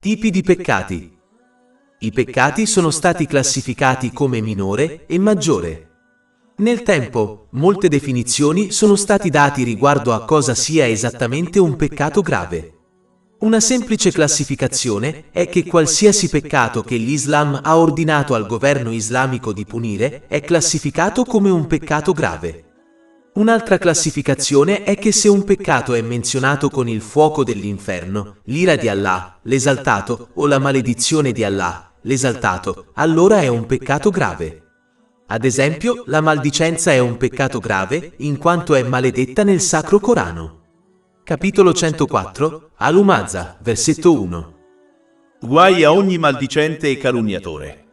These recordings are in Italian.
Tipi di peccati. I peccati sono stati classificati come minore e maggiore. Nel tempo, molte definizioni sono stati dati riguardo a cosa sia esattamente un peccato grave. Una semplice classificazione è che qualsiasi peccato che l'Islam ha ordinato al governo islamico di punire è classificato come un peccato grave. Un'altra classificazione è che se un peccato è menzionato con il fuoco dell'inferno, l'ira di Allah, l'esaltato, o la maledizione di Allah, l'esaltato, allora è un peccato grave. Ad esempio, la maldicenza è un peccato grave, in quanto è maledetta nel Sacro Corano. Capitolo 104, Al-Humaza, versetto 1. Guai a ogni maldicente e calunniatore.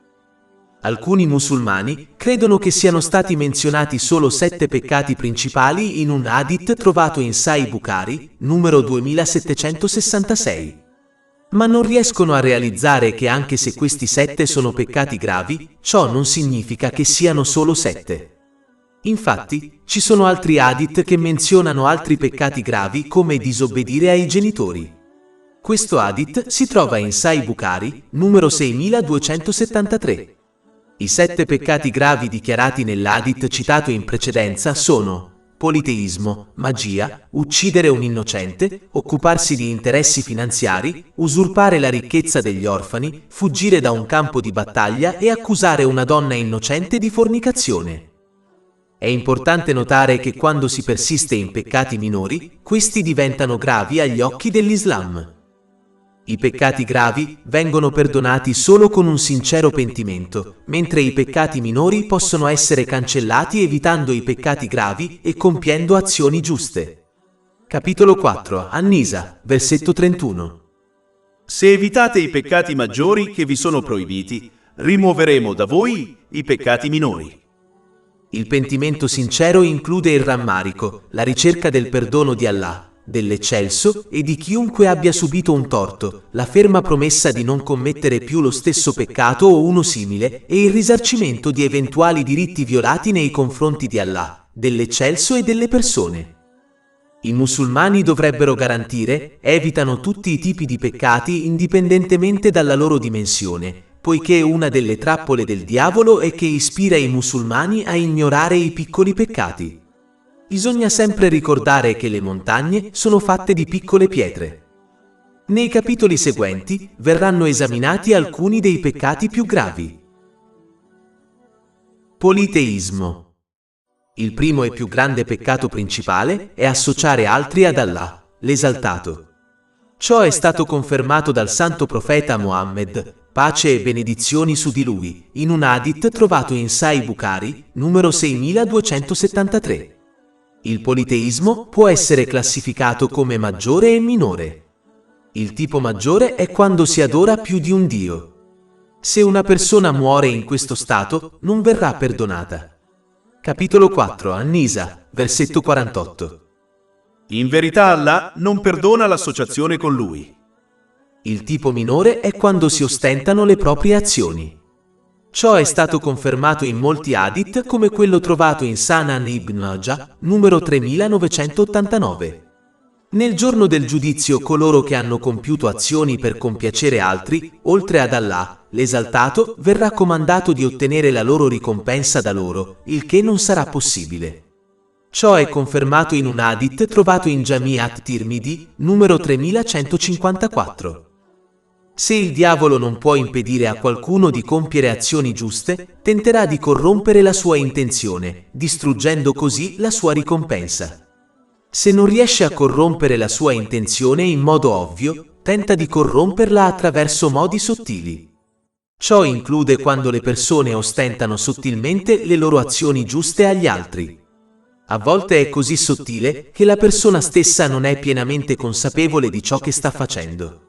Alcuni musulmani credono che siano stati menzionati solo 7 peccati principali in un hadith trovato in Sahih Bukhari, numero 2766. Ma non riescono a realizzare che anche se questi 7 sono peccati gravi, ciò non significa che siano solo 7. Infatti, ci sono altri hadith che menzionano altri peccati gravi come disobbedire ai genitori. Questo hadith si trova in Sahih Bukhari, numero 6273. I 7 peccati gravi dichiarati nell'hadith citato in precedenza sono politeismo, magia, uccidere un innocente, occuparsi di interessi finanziari, usurpare la ricchezza degli orfani, fuggire da un campo di battaglia e accusare una donna innocente di fornicazione. È importante notare che quando si persiste in peccati minori, questi diventano gravi agli occhi dell'Islam. I peccati gravi vengono perdonati solo con un sincero pentimento, mentre i peccati minori possono essere cancellati evitando i peccati gravi e compiendo azioni giuste. Capitolo 4, An-Nisa, versetto 31. Se evitate i peccati maggiori che vi sono proibiti, rimuoveremo da voi i peccati minori. Il pentimento sincero include il rammarico, la ricerca del perdono di Allah, dell'eccelso e di chiunque abbia subito un torto, la ferma promessa di non commettere più lo stesso peccato o uno simile e il risarcimento di eventuali diritti violati nei confronti di Allah, dell'eccelso e delle persone. I musulmani dovrebbero garantire, evitano tutti i tipi di peccati indipendentemente dalla loro dimensione, poiché una delle trappole del diavolo è che ispira i musulmani a ignorare i piccoli peccati. Bisogna sempre ricordare che le montagne sono fatte di piccole pietre. Nei capitoli seguenti verranno esaminati alcuni dei peccati più gravi. Politeismo. Il primo e più grande peccato principale è associare altri ad Allah, l'esaltato. Ciò è stato confermato dal santo profeta Mohammed, pace e benedizioni su di lui, in un hadith trovato in Sahih Bukhari, numero 6273. Il politeismo può essere classificato come maggiore e minore. Il tipo maggiore è quando si adora più di un dio. Se una persona muore in questo stato, non verrà perdonata. Capitolo 4, An-Nisa, versetto 48. In verità Allah non perdona l'associazione con Lui. Il tipo minore è quando si ostentano le proprie azioni. Ciò è stato confermato in molti hadith come quello trovato in Sunan Ibn Majah, numero 3989. Nel giorno del giudizio coloro che hanno compiuto azioni per compiacere altri, oltre ad Allah, l'esaltato, verrà comandato di ottenere la loro ricompensa da loro, il che non sarà possibile. Ciò è confermato in un hadith trovato in Jami' at-Tirmidhi, numero 3154. Se il diavolo non può impedire a qualcuno di compiere azioni giuste, tenterà di corrompere la sua intenzione, distruggendo così la sua ricompensa. Se non riesce a corrompere la sua intenzione in modo ovvio, tenta di corromperla attraverso modi sottili. Ciò include quando le persone ostentano sottilmente le loro azioni giuste agli altri. A volte è così sottile che la persona stessa non è pienamente consapevole di ciò che sta facendo.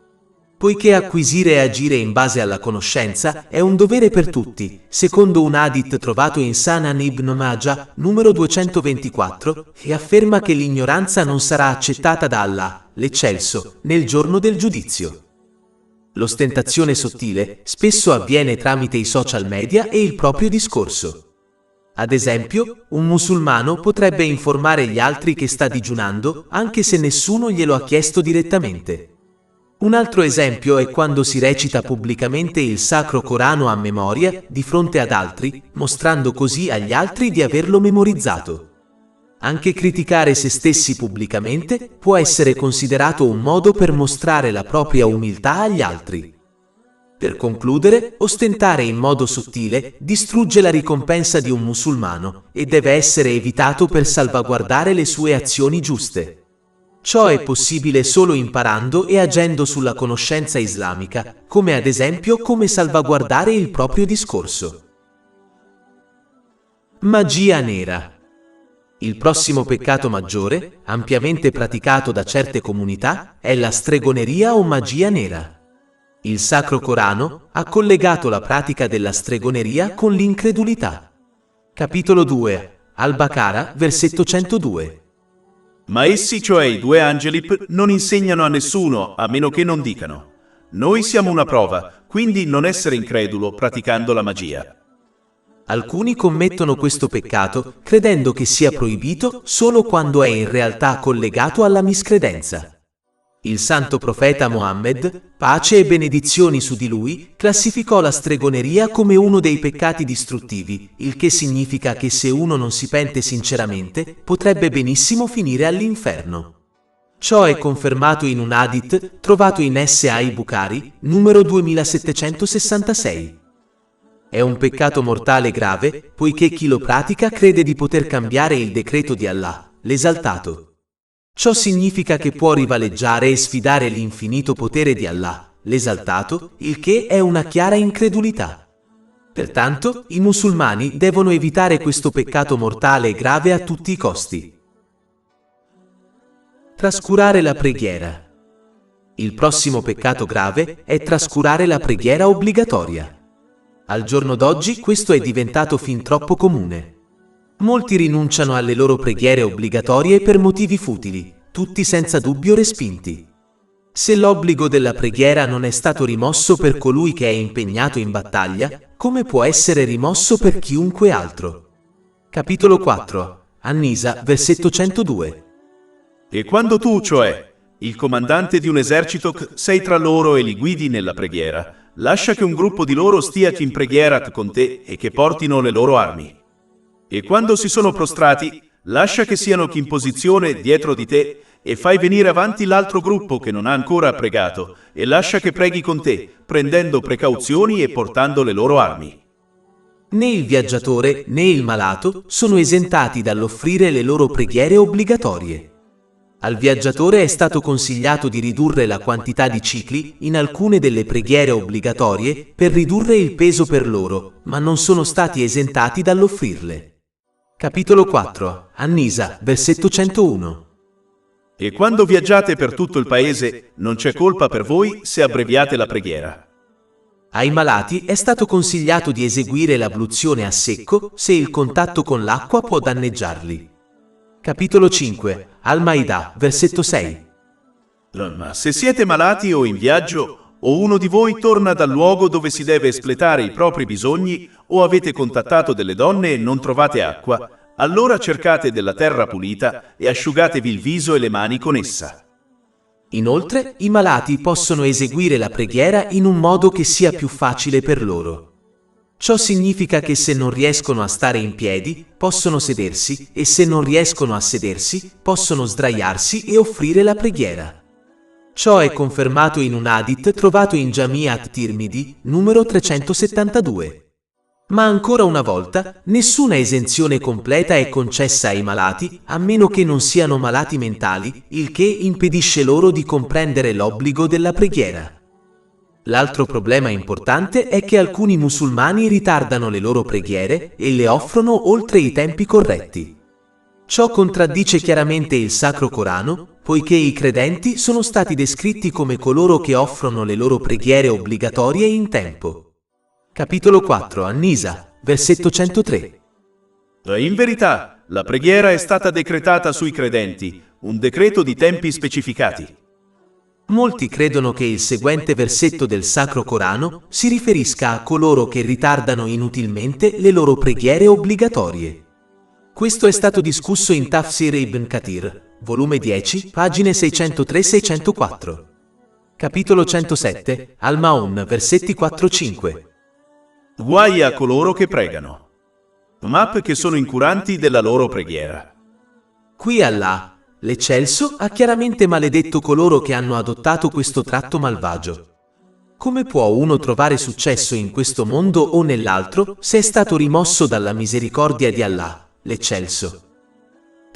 Poiché acquisire e agire in base alla conoscenza è un dovere per tutti, secondo un hadith trovato in Sunan Ibn Majah, numero 224, che afferma che l'ignoranza non sarà accettata da Allah, l'eccelso, nel giorno del giudizio. L'ostentazione sottile spesso avviene tramite i social media e il proprio discorso. Ad esempio, un musulmano potrebbe informare gli altri che sta digiunando, anche se nessuno glielo ha chiesto direttamente. Un altro esempio è quando si recita pubblicamente il Sacro Corano a memoria di fronte ad altri, mostrando così agli altri di averlo memorizzato. Anche criticare se stessi pubblicamente può essere considerato un modo per mostrare la propria umiltà agli altri. Per concludere, ostentare in modo sottile distrugge la ricompensa di un musulmano e deve essere evitato per salvaguardare le sue azioni giuste. Ciò è possibile solo imparando e agendo sulla conoscenza islamica, come ad esempio come salvaguardare il proprio discorso. Magia nera. Il prossimo peccato maggiore, ampiamente praticato da certe comunità, è la stregoneria o magia nera. Il Sacro Corano ha collegato la pratica della stregoneria con l'incredulità. Capitolo 2, Al-Baqarah, versetto 102. Ma essi, cioè i due angeli, non insegnano a nessuno, a meno che non dicano: noi siamo una prova, quindi non essere incredulo praticando la magia. Alcuni commettono questo peccato credendo che sia proibito solo quando è in realtà collegato alla miscredenza. Il santo profeta Mohammed, pace e benedizioni su di lui, classificò la stregoneria come uno dei peccati distruttivi, il che significa che se uno non si pente sinceramente, potrebbe benissimo finire all'inferno. Ciò è confermato in un hadith trovato in Sahih Bukhari, numero 2766. È un peccato mortale grave, poiché chi lo pratica crede di poter cambiare il decreto di Allah, l'esaltato. Ciò significa che può rivaleggiare e sfidare l'infinito potere di Allah, l'esaltato, il che è una chiara incredulità. Pertanto, i musulmani devono evitare questo peccato mortale e grave a tutti i costi. Trascurare la preghiera. Il prossimo peccato grave è trascurare la preghiera obbligatoria. Al giorno d'oggi questo è diventato fin troppo comune. Molti rinunciano alle loro preghiere obbligatorie per motivi futili, tutti senza dubbio respinti. Se l'obbligo della preghiera non è stato rimosso per colui che è impegnato in battaglia, come può essere rimosso per chiunque altro? Capitolo 4, An-Nisa, versetto 102. E quando tu, cioè, il comandante di un esercito, sei tra loro e li guidi nella preghiera, lascia che un gruppo di loro stia in preghiera con te e che portino le loro armi. E quando si sono prostrati, lascia che siano in posizione dietro di te e fai venire avanti l'altro gruppo che non ha ancora pregato e lascia che preghi con te, prendendo precauzioni e portando le loro armi. Né il viaggiatore né il malato sono esentati dall'offrire le loro preghiere obbligatorie. Al viaggiatore è stato consigliato di ridurre la quantità di cicli in alcune delle preghiere obbligatorie per ridurre il peso per loro, ma non sono stati esentati dall'offrirle. Capitolo 4, An-Nisa, versetto 101. E quando viaggiate per tutto il paese, non c'è colpa per voi se abbreviate la preghiera. Ai malati è stato consigliato di eseguire l'abluzione a secco se il contatto con l'acqua può danneggiarli. Capitolo 5, Al-Maidah, versetto 6. Ma se siete malati o in viaggio, o uno di voi torna dal luogo dove si deve espletare i propri bisogni, o avete contattato delle donne e non trovate acqua, allora cercate della terra pulita e asciugatevi il viso e le mani con essa. Inoltre, i malati possono eseguire la preghiera in un modo che sia più facile per loro. Ciò significa che se non riescono a stare in piedi, possono sedersi, e se non riescono a sedersi, possono sdraiarsi e offrire la preghiera. Ciò è confermato in un hadith trovato in Jami' at-Tirmidhi, numero 372. Ma ancora una volta, nessuna esenzione completa è concessa ai malati, a meno che non siano malati mentali, il che impedisce loro di comprendere l'obbligo della preghiera. L'altro problema importante è che alcuni musulmani ritardano le loro preghiere e le offrono oltre i tempi corretti. Ciò contraddice chiaramente il Sacro Corano, poiché i credenti sono stati descritti come coloro che offrono le loro preghiere obbligatorie in tempo. Capitolo 4, An-Nisa, versetto 103. In verità, la preghiera è stata decretata sui credenti, un decreto di tempi specificati. Molti credono che il seguente versetto del Sacro Corano si riferisca a coloro che ritardano inutilmente le loro preghiere obbligatorie. Questo è stato discusso in Tafsir ibn Kathir, volume 10, pagine 603-604. Capitolo 107, Al-Maun, versetti 4-5. Guai a coloro che pregano, ma che sono incuranti della loro preghiera. Qui Allah, l'Eccelso, ha chiaramente maledetto coloro che hanno adottato questo tratto malvagio. Come può uno trovare successo in questo mondo o nell'altro se è stato rimosso dalla misericordia di Allah, l'Eccelso?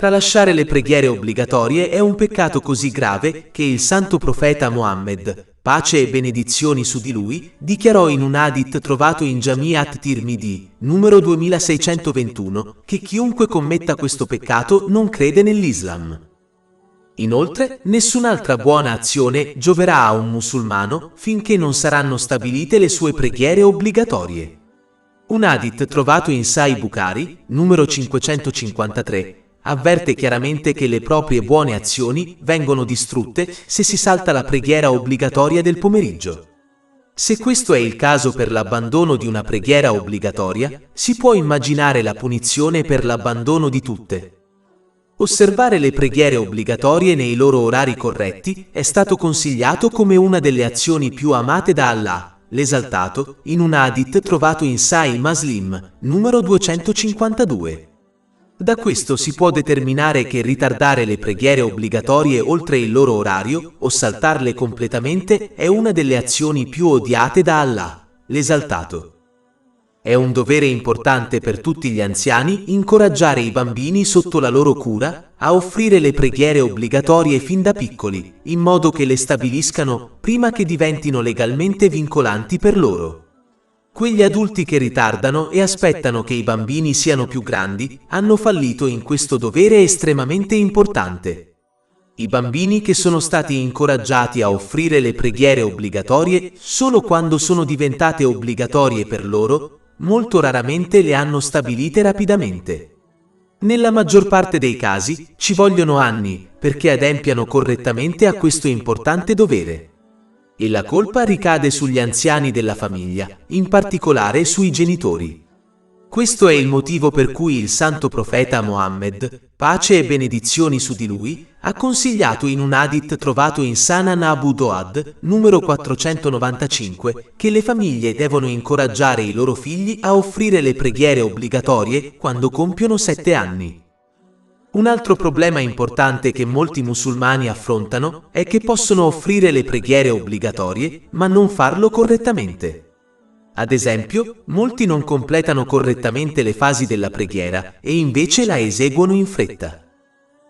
Tralasciare le preghiere obbligatorie è un peccato così grave che il santo profeta Muhammad, pace e benedizioni su di lui, dichiarò in un hadith trovato in Jami' at-Tirmidhi, numero 2621, che chiunque commetta questo peccato non crede nell'Islam. Inoltre, nessun'altra buona azione gioverà a un musulmano finché non saranno stabilite le sue preghiere obbligatorie. Un hadith trovato in Sahih Bukhari, numero 553, avverte chiaramente che le proprie buone azioni vengono distrutte se si salta la preghiera obbligatoria del pomeriggio. Se questo è il caso per l'abbandono di una preghiera obbligatoria, si può immaginare la punizione per l'abbandono di tutte. Osservare le preghiere obbligatorie nei loro orari corretti è stato consigliato come una delle azioni più amate da Allah, l'Esaltato, in un hadith trovato in Sahih Muslim, numero 252. Da questo si può determinare che ritardare le preghiere obbligatorie oltre il loro orario o saltarle completamente è una delle azioni più odiate da Allah, l'Esaltato. È un dovere importante per tutti gli anziani incoraggiare i bambini sotto la loro cura a offrire le preghiere obbligatorie fin da piccoli, in modo che le stabiliscano prima che diventino legalmente vincolanti per loro. Quegli adulti che ritardano e aspettano che i bambini siano più grandi hanno fallito in questo dovere estremamente importante. I bambini che sono stati incoraggiati a offrire le preghiere obbligatorie solo quando sono diventate obbligatorie per loro, molto raramente le hanno stabilite rapidamente. Nella maggior parte dei casi ci vogliono anni perché adempiano correttamente a questo importante dovere. E la colpa ricade sugli anziani della famiglia, in particolare sui genitori. Questo è il motivo per cui il santo profeta Muhammad, pace e benedizioni su di lui, ha consigliato in un hadith trovato in Sunan Abu Dawud, numero 495, che le famiglie devono incoraggiare i loro figli a offrire le preghiere obbligatorie quando compiono 7 anni. Un altro problema importante che molti musulmani affrontano è che possono offrire le preghiere obbligatorie, ma non farlo correttamente. Ad esempio, molti non completano correttamente le fasi della preghiera e invece la eseguono in fretta.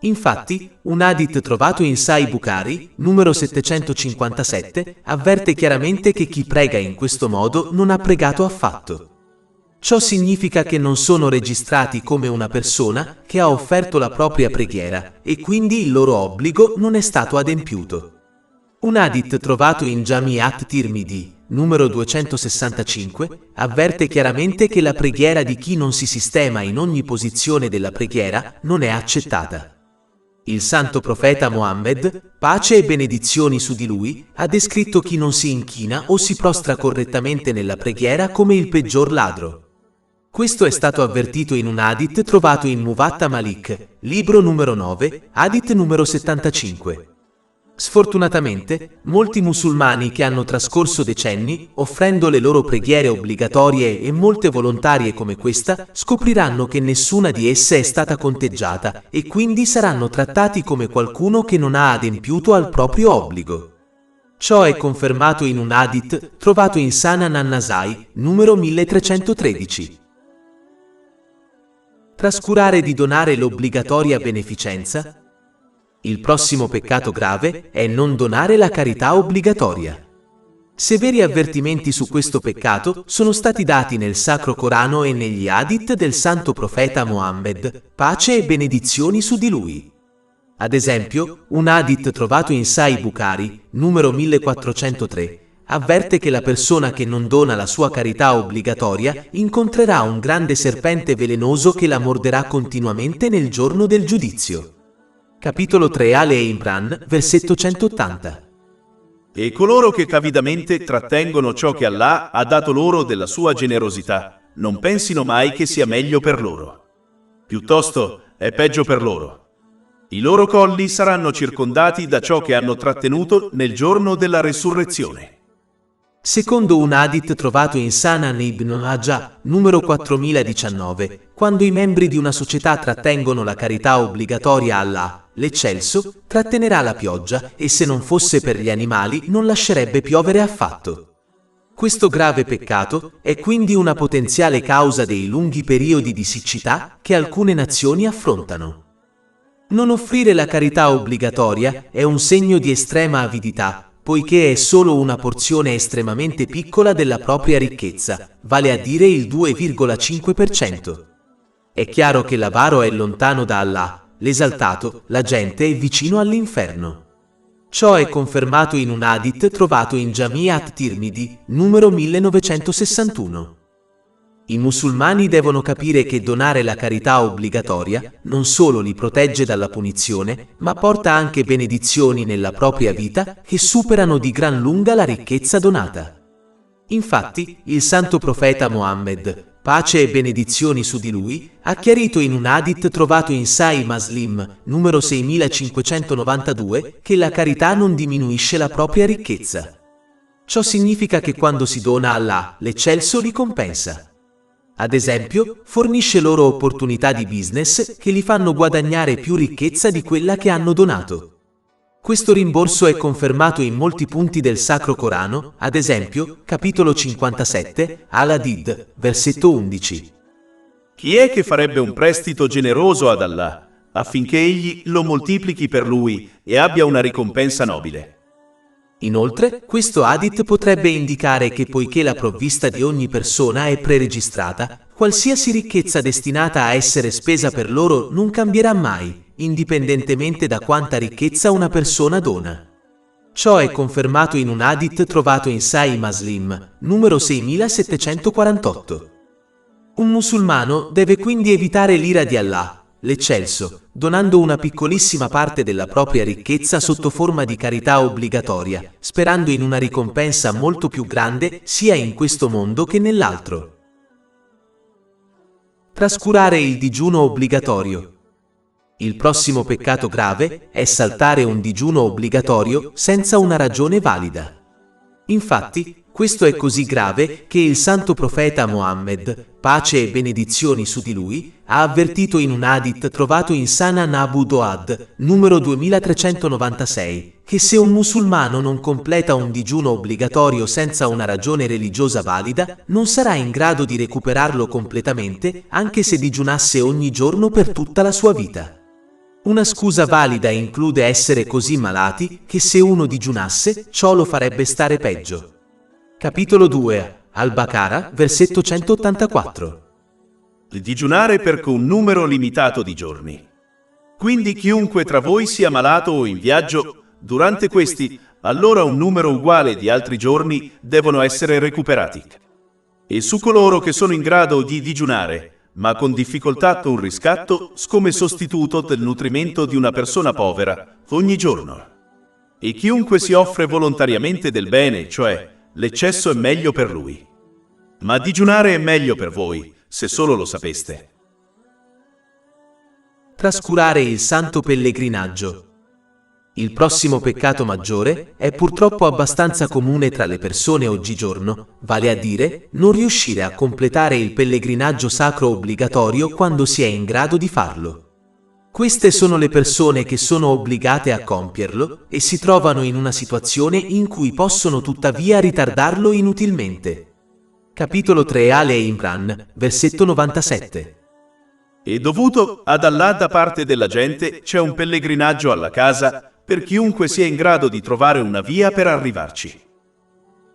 Infatti, un hadith trovato in Sahih Bukhari, numero 757, avverte chiaramente che chi prega in questo modo non ha pregato affatto. Ciò significa che non sono registrati come una persona che ha offerto la propria preghiera e quindi il loro obbligo non è stato adempiuto. Un hadith trovato in Jami' at-Tirmidhi, numero 265, avverte chiaramente che la preghiera di chi non si sistema in ogni posizione della preghiera non è accettata. Il santo profeta Muhammad, pace e benedizioni su di lui, ha descritto chi non si inchina o si prostra correttamente nella preghiera come il peggior ladro. Questo è stato avvertito in un hadith trovato in Muwatta Malik, libro numero 9, hadith numero 75. Sfortunatamente, molti musulmani che hanno trascorso decenni offrendo le loro preghiere obbligatorie e molte volontarie come questa, scopriranno che nessuna di esse è stata conteggiata e quindi saranno trattati come qualcuno che non ha adempiuto al proprio obbligo. Ciò è confermato in un hadith trovato in Sunan an-Nasai, numero 1313. Trascurare di donare l'obbligatoria beneficenza. Il prossimo peccato grave è non donare la carità obbligatoria. Severi avvertimenti su questo peccato sono stati dati nel Sacro Corano e negli hadith del santo profeta Muhammad, pace e benedizioni su di lui. Ad esempio, un hadith trovato in Sahih Bukhari, numero 1403, avverte che la persona che non dona la sua carità obbligatoria incontrerà un grande serpente velenoso che la morderà continuamente nel giorno del giudizio. Capitolo 3 Ale Imran, versetto 180. E coloro che avidamente trattengono ciò che Allah ha dato loro della sua generosità, non pensino mai che sia meglio per loro. Piuttosto è peggio per loro. I loro colli saranno circondati da ciò che hanno trattenuto nel giorno della resurrezione. Secondo un hadith trovato in Sanan ibn Majah, numero 4019, quando i membri di una società trattengono la carità obbligatoria a Allah, l'eccelso, trattenerà la pioggia e se non fosse per gli animali non lascerebbe piovere affatto. Questo grave peccato è quindi una potenziale causa dei lunghi periodi di siccità che alcune nazioni affrontano. Non offrire la carità obbligatoria è un segno di estrema avidità, poiché è solo una porzione estremamente piccola della propria ricchezza, vale a dire il 2,5%. È chiaro che l'avaro è lontano da Allah, l'esaltato, la gente è vicino all'inferno. Ciò è confermato in un hadith trovato in Jami' at-Tirmidhi, numero 1961. I musulmani devono capire che donare la carità obbligatoria non solo li protegge dalla punizione, ma porta anche benedizioni nella propria vita che superano di gran lunga la ricchezza donata. Infatti, il santo profeta Mohammed, pace e benedizioni su di lui, ha chiarito in un hadith trovato in Sahih Muslim, numero 6592, che la carità non diminuisce la propria ricchezza. Ciò significa che quando si dona a Allah, l'eccelso ricompensa. Ad esempio, fornisce loro opportunità di business che li fanno guadagnare più ricchezza di quella che hanno donato. Questo rimborso è confermato in molti punti del Sacro Corano, ad esempio, capitolo 57, Al-Hadid, versetto 11. Chi è che farebbe un prestito generoso ad Allah, affinché egli lo moltiplichi per lui e abbia una ricompensa nobile? Inoltre, questo hadith potrebbe indicare che poiché la provvista di ogni persona è preregistrata, qualsiasi ricchezza destinata a essere spesa per loro non cambierà mai, indipendentemente da quanta ricchezza una persona dona. Ciò è confermato in un hadith trovato in Sahih Muslim, numero 6748. Un musulmano deve quindi evitare l'ira di Allah, l'eccelso, donando una piccolissima parte della propria ricchezza sotto forma di carità obbligatoria, sperando in una ricompensa molto più grande sia in questo mondo che nell'altro. Trascurare il digiuno obbligatorio. Il prossimo peccato grave è saltare un digiuno obbligatorio senza una ragione valida. Infatti, questo è così grave che il santo profeta Mohammed, pace e benedizioni su di lui, ha avvertito in un hadith trovato in Sunan Abu Dawud, numero 2396, che se un musulmano non completa un digiuno obbligatorio senza una ragione religiosa valida, non sarà in grado di recuperarlo completamente, anche se digiunasse ogni giorno per tutta la sua vita. Una scusa valida include essere così malati che se uno digiunasse, ciò lo farebbe stare peggio. Capitolo 2, Al-Baqarah, versetto 184. Digiunare per un numero limitato di giorni. Quindi chiunque tra voi sia malato o in viaggio, durante questi, allora un numero uguale di altri giorni devono essere recuperati. E su coloro che sono in grado di digiunare, ma con difficoltà un riscatto come sostituto del nutrimento di una persona povera ogni giorno. E chiunque si offre volontariamente del bene, cioè l'eccesso è meglio per lui. Ma digiunare è meglio per voi, se solo lo sapeste. Trascurare il santo pellegrinaggio. Il prossimo peccato maggiore è purtroppo abbastanza comune tra le persone oggigiorno, vale a dire non riuscire a completare il pellegrinaggio sacro obbligatorio quando si è in grado di farlo. Queste sono le persone che sono obbligate a compierlo e si trovano in una situazione in cui possono tuttavia ritardarlo inutilmente. Capitolo 3 Ale Imran, versetto 97. E dovuto ad Allah da parte della gente c'è un pellegrinaggio alla casa per chiunque sia in grado di trovare una via per arrivarci.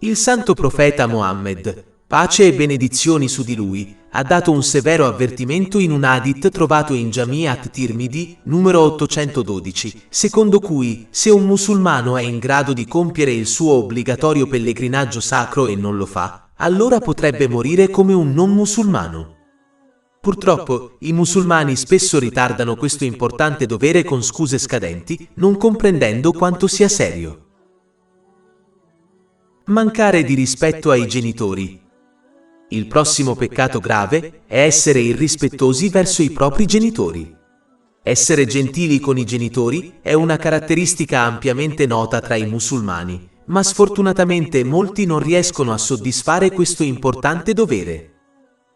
Il santo profeta Mohammed, pace e benedizioni su di lui, ha dato un severo avvertimento in un hadith trovato in Jami' at-Tirmidhi, numero 812, secondo cui se un musulmano è in grado di compiere il suo obbligatorio pellegrinaggio sacro e non lo fa, allora potrebbe morire come un non musulmano. Purtroppo, i musulmani spesso ritardano questo importante dovere con scuse scadenti, non comprendendo quanto sia serio. Mancare di rispetto ai genitori. Il prossimo peccato grave è essere irrispettosi verso i propri genitori. Essere gentili con i genitori è una caratteristica ampiamente nota tra i musulmani, ma sfortunatamente molti non riescono a soddisfare questo importante dovere.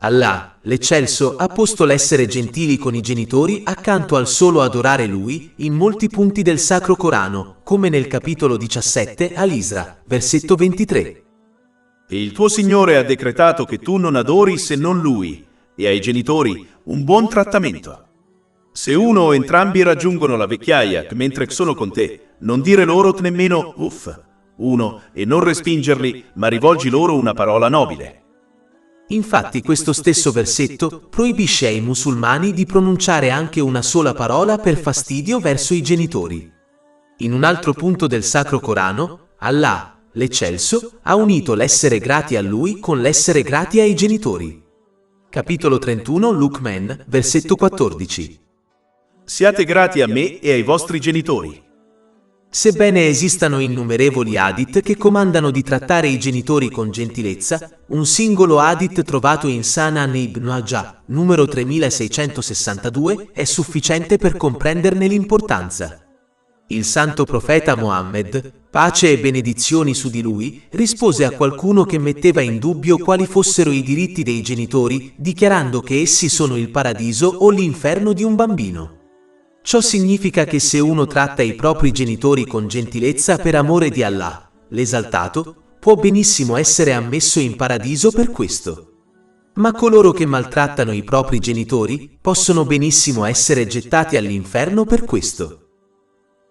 Allah, l'Eccelso, ha posto l'essere gentili con i genitori accanto al solo adorare Lui in molti punti del Sacro Corano, come nel capitolo 17 all'Isra, versetto 23. E il tuo Signore ha decretato che tu non adori se non Lui, e ai genitori un buon trattamento. Se uno o entrambi raggiungono la vecchiaia mentre sono con te, non dire loro nemmeno uff, uno, e non respingerli, ma rivolgi loro una parola nobile. Infatti questo stesso versetto proibisce ai musulmani di pronunciare anche una sola parola per fastidio verso i genitori. In un altro punto del Sacro Corano, Allah, l'Eccelso, ha unito l'essere grati a Lui con l'essere grati ai genitori. Capitolo 31, Luqman, versetto 14. Siate grati a me e ai vostri genitori. Sebbene esistano innumerevoli hadith che comandano di trattare i genitori con gentilezza, un singolo hadith trovato in Sunan Ibn Majah, numero 3662, è sufficiente per comprenderne l'importanza. Il santo profeta Mohammed, pace e benedizioni su di lui, rispose a qualcuno che metteva in dubbio quali fossero i diritti dei genitori, dichiarando che essi sono il paradiso o l'inferno di un bambino. Ciò significa che se uno tratta i propri genitori con gentilezza per amore di Allah, l'Esaltato, può benissimo essere ammesso in paradiso per questo. Ma coloro che maltrattano i propri genitori possono benissimo essere gettati all'inferno per questo.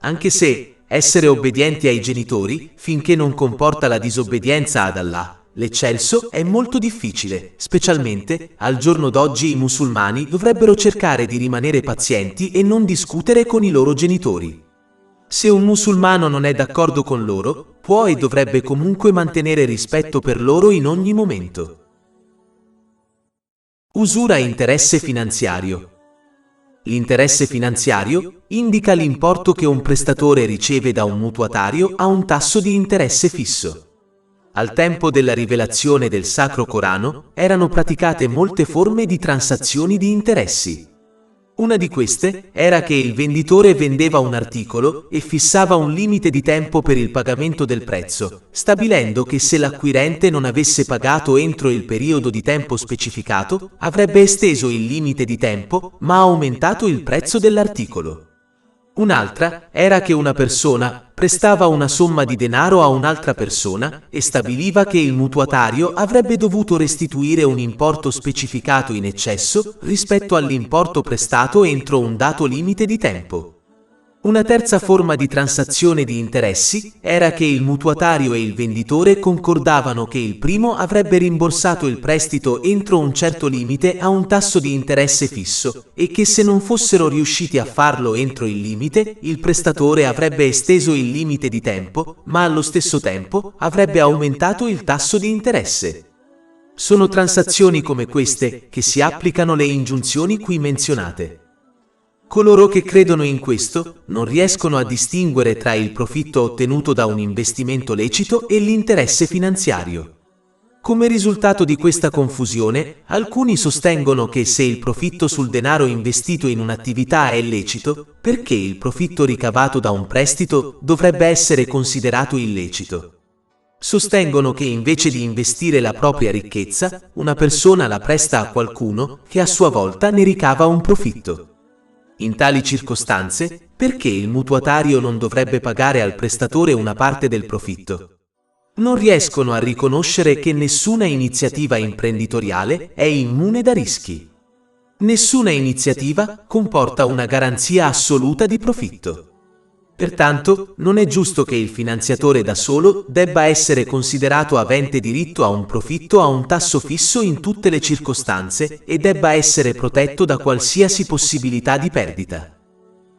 Anche se essere obbedienti ai genitori, finché non comporta la disobbedienza ad Allah, l'Eccelso, è molto difficile, specialmente al giorno d'oggi i musulmani dovrebbero cercare di rimanere pazienti e non discutere con i loro genitori. Se un musulmano non è d'accordo con loro, può e dovrebbe comunque mantenere rispetto per loro in ogni momento. Usura e interesse finanziario. L'interesse finanziario indica l'importo che un prestatore riceve da un mutuatario a un tasso di interesse fisso. Al tempo della rivelazione del Sacro Corano erano praticate molte forme di transazioni di interessi. Una di queste era che il venditore vendeva un articolo e fissava un limite di tempo per il pagamento del prezzo, stabilendo che se l'acquirente non avesse pagato entro il periodo di tempo specificato, avrebbe esteso il limite di tempo, ma aumentato il prezzo dell'articolo. Un'altra era che una persona prestava una somma di denaro a un'altra persona e stabiliva che il mutuatario avrebbe dovuto restituire un importo specificato in eccesso rispetto all'importo prestato entro un dato limite di tempo. Una terza forma di transazione di interessi era che il mutuatario e il venditore concordavano che il primo avrebbe rimborsato il prestito entro un certo limite a un tasso di interesse fisso e che se non fossero riusciti a farlo entro il limite, il prestatore avrebbe esteso il limite di tempo, ma allo stesso tempo avrebbe aumentato il tasso di interesse. Sono transazioni come queste che si applicano le ingiunzioni qui menzionate. Coloro che credono in questo non riescono a distinguere tra il profitto ottenuto da un investimento lecito e l'interesse finanziario. Come risultato di questa confusione, alcuni sostengono che se il profitto sul denaro investito in un'attività è lecito, perché il profitto ricavato da un prestito dovrebbe essere considerato illecito. Sostengono che invece di investire la propria ricchezza, una persona la presta a qualcuno che a sua volta ne ricava un profitto. In tali circostanze, perché il mutuatario non dovrebbe pagare al prestatore una parte del profitto? Non riescono a riconoscere che nessuna iniziativa imprenditoriale è immune da rischi. Nessuna iniziativa comporta una garanzia assoluta di profitto. Pertanto, non è giusto che il finanziatore da solo debba essere considerato avente diritto a un profitto a un tasso fisso in tutte le circostanze e debba essere protetto da qualsiasi possibilità di perdita.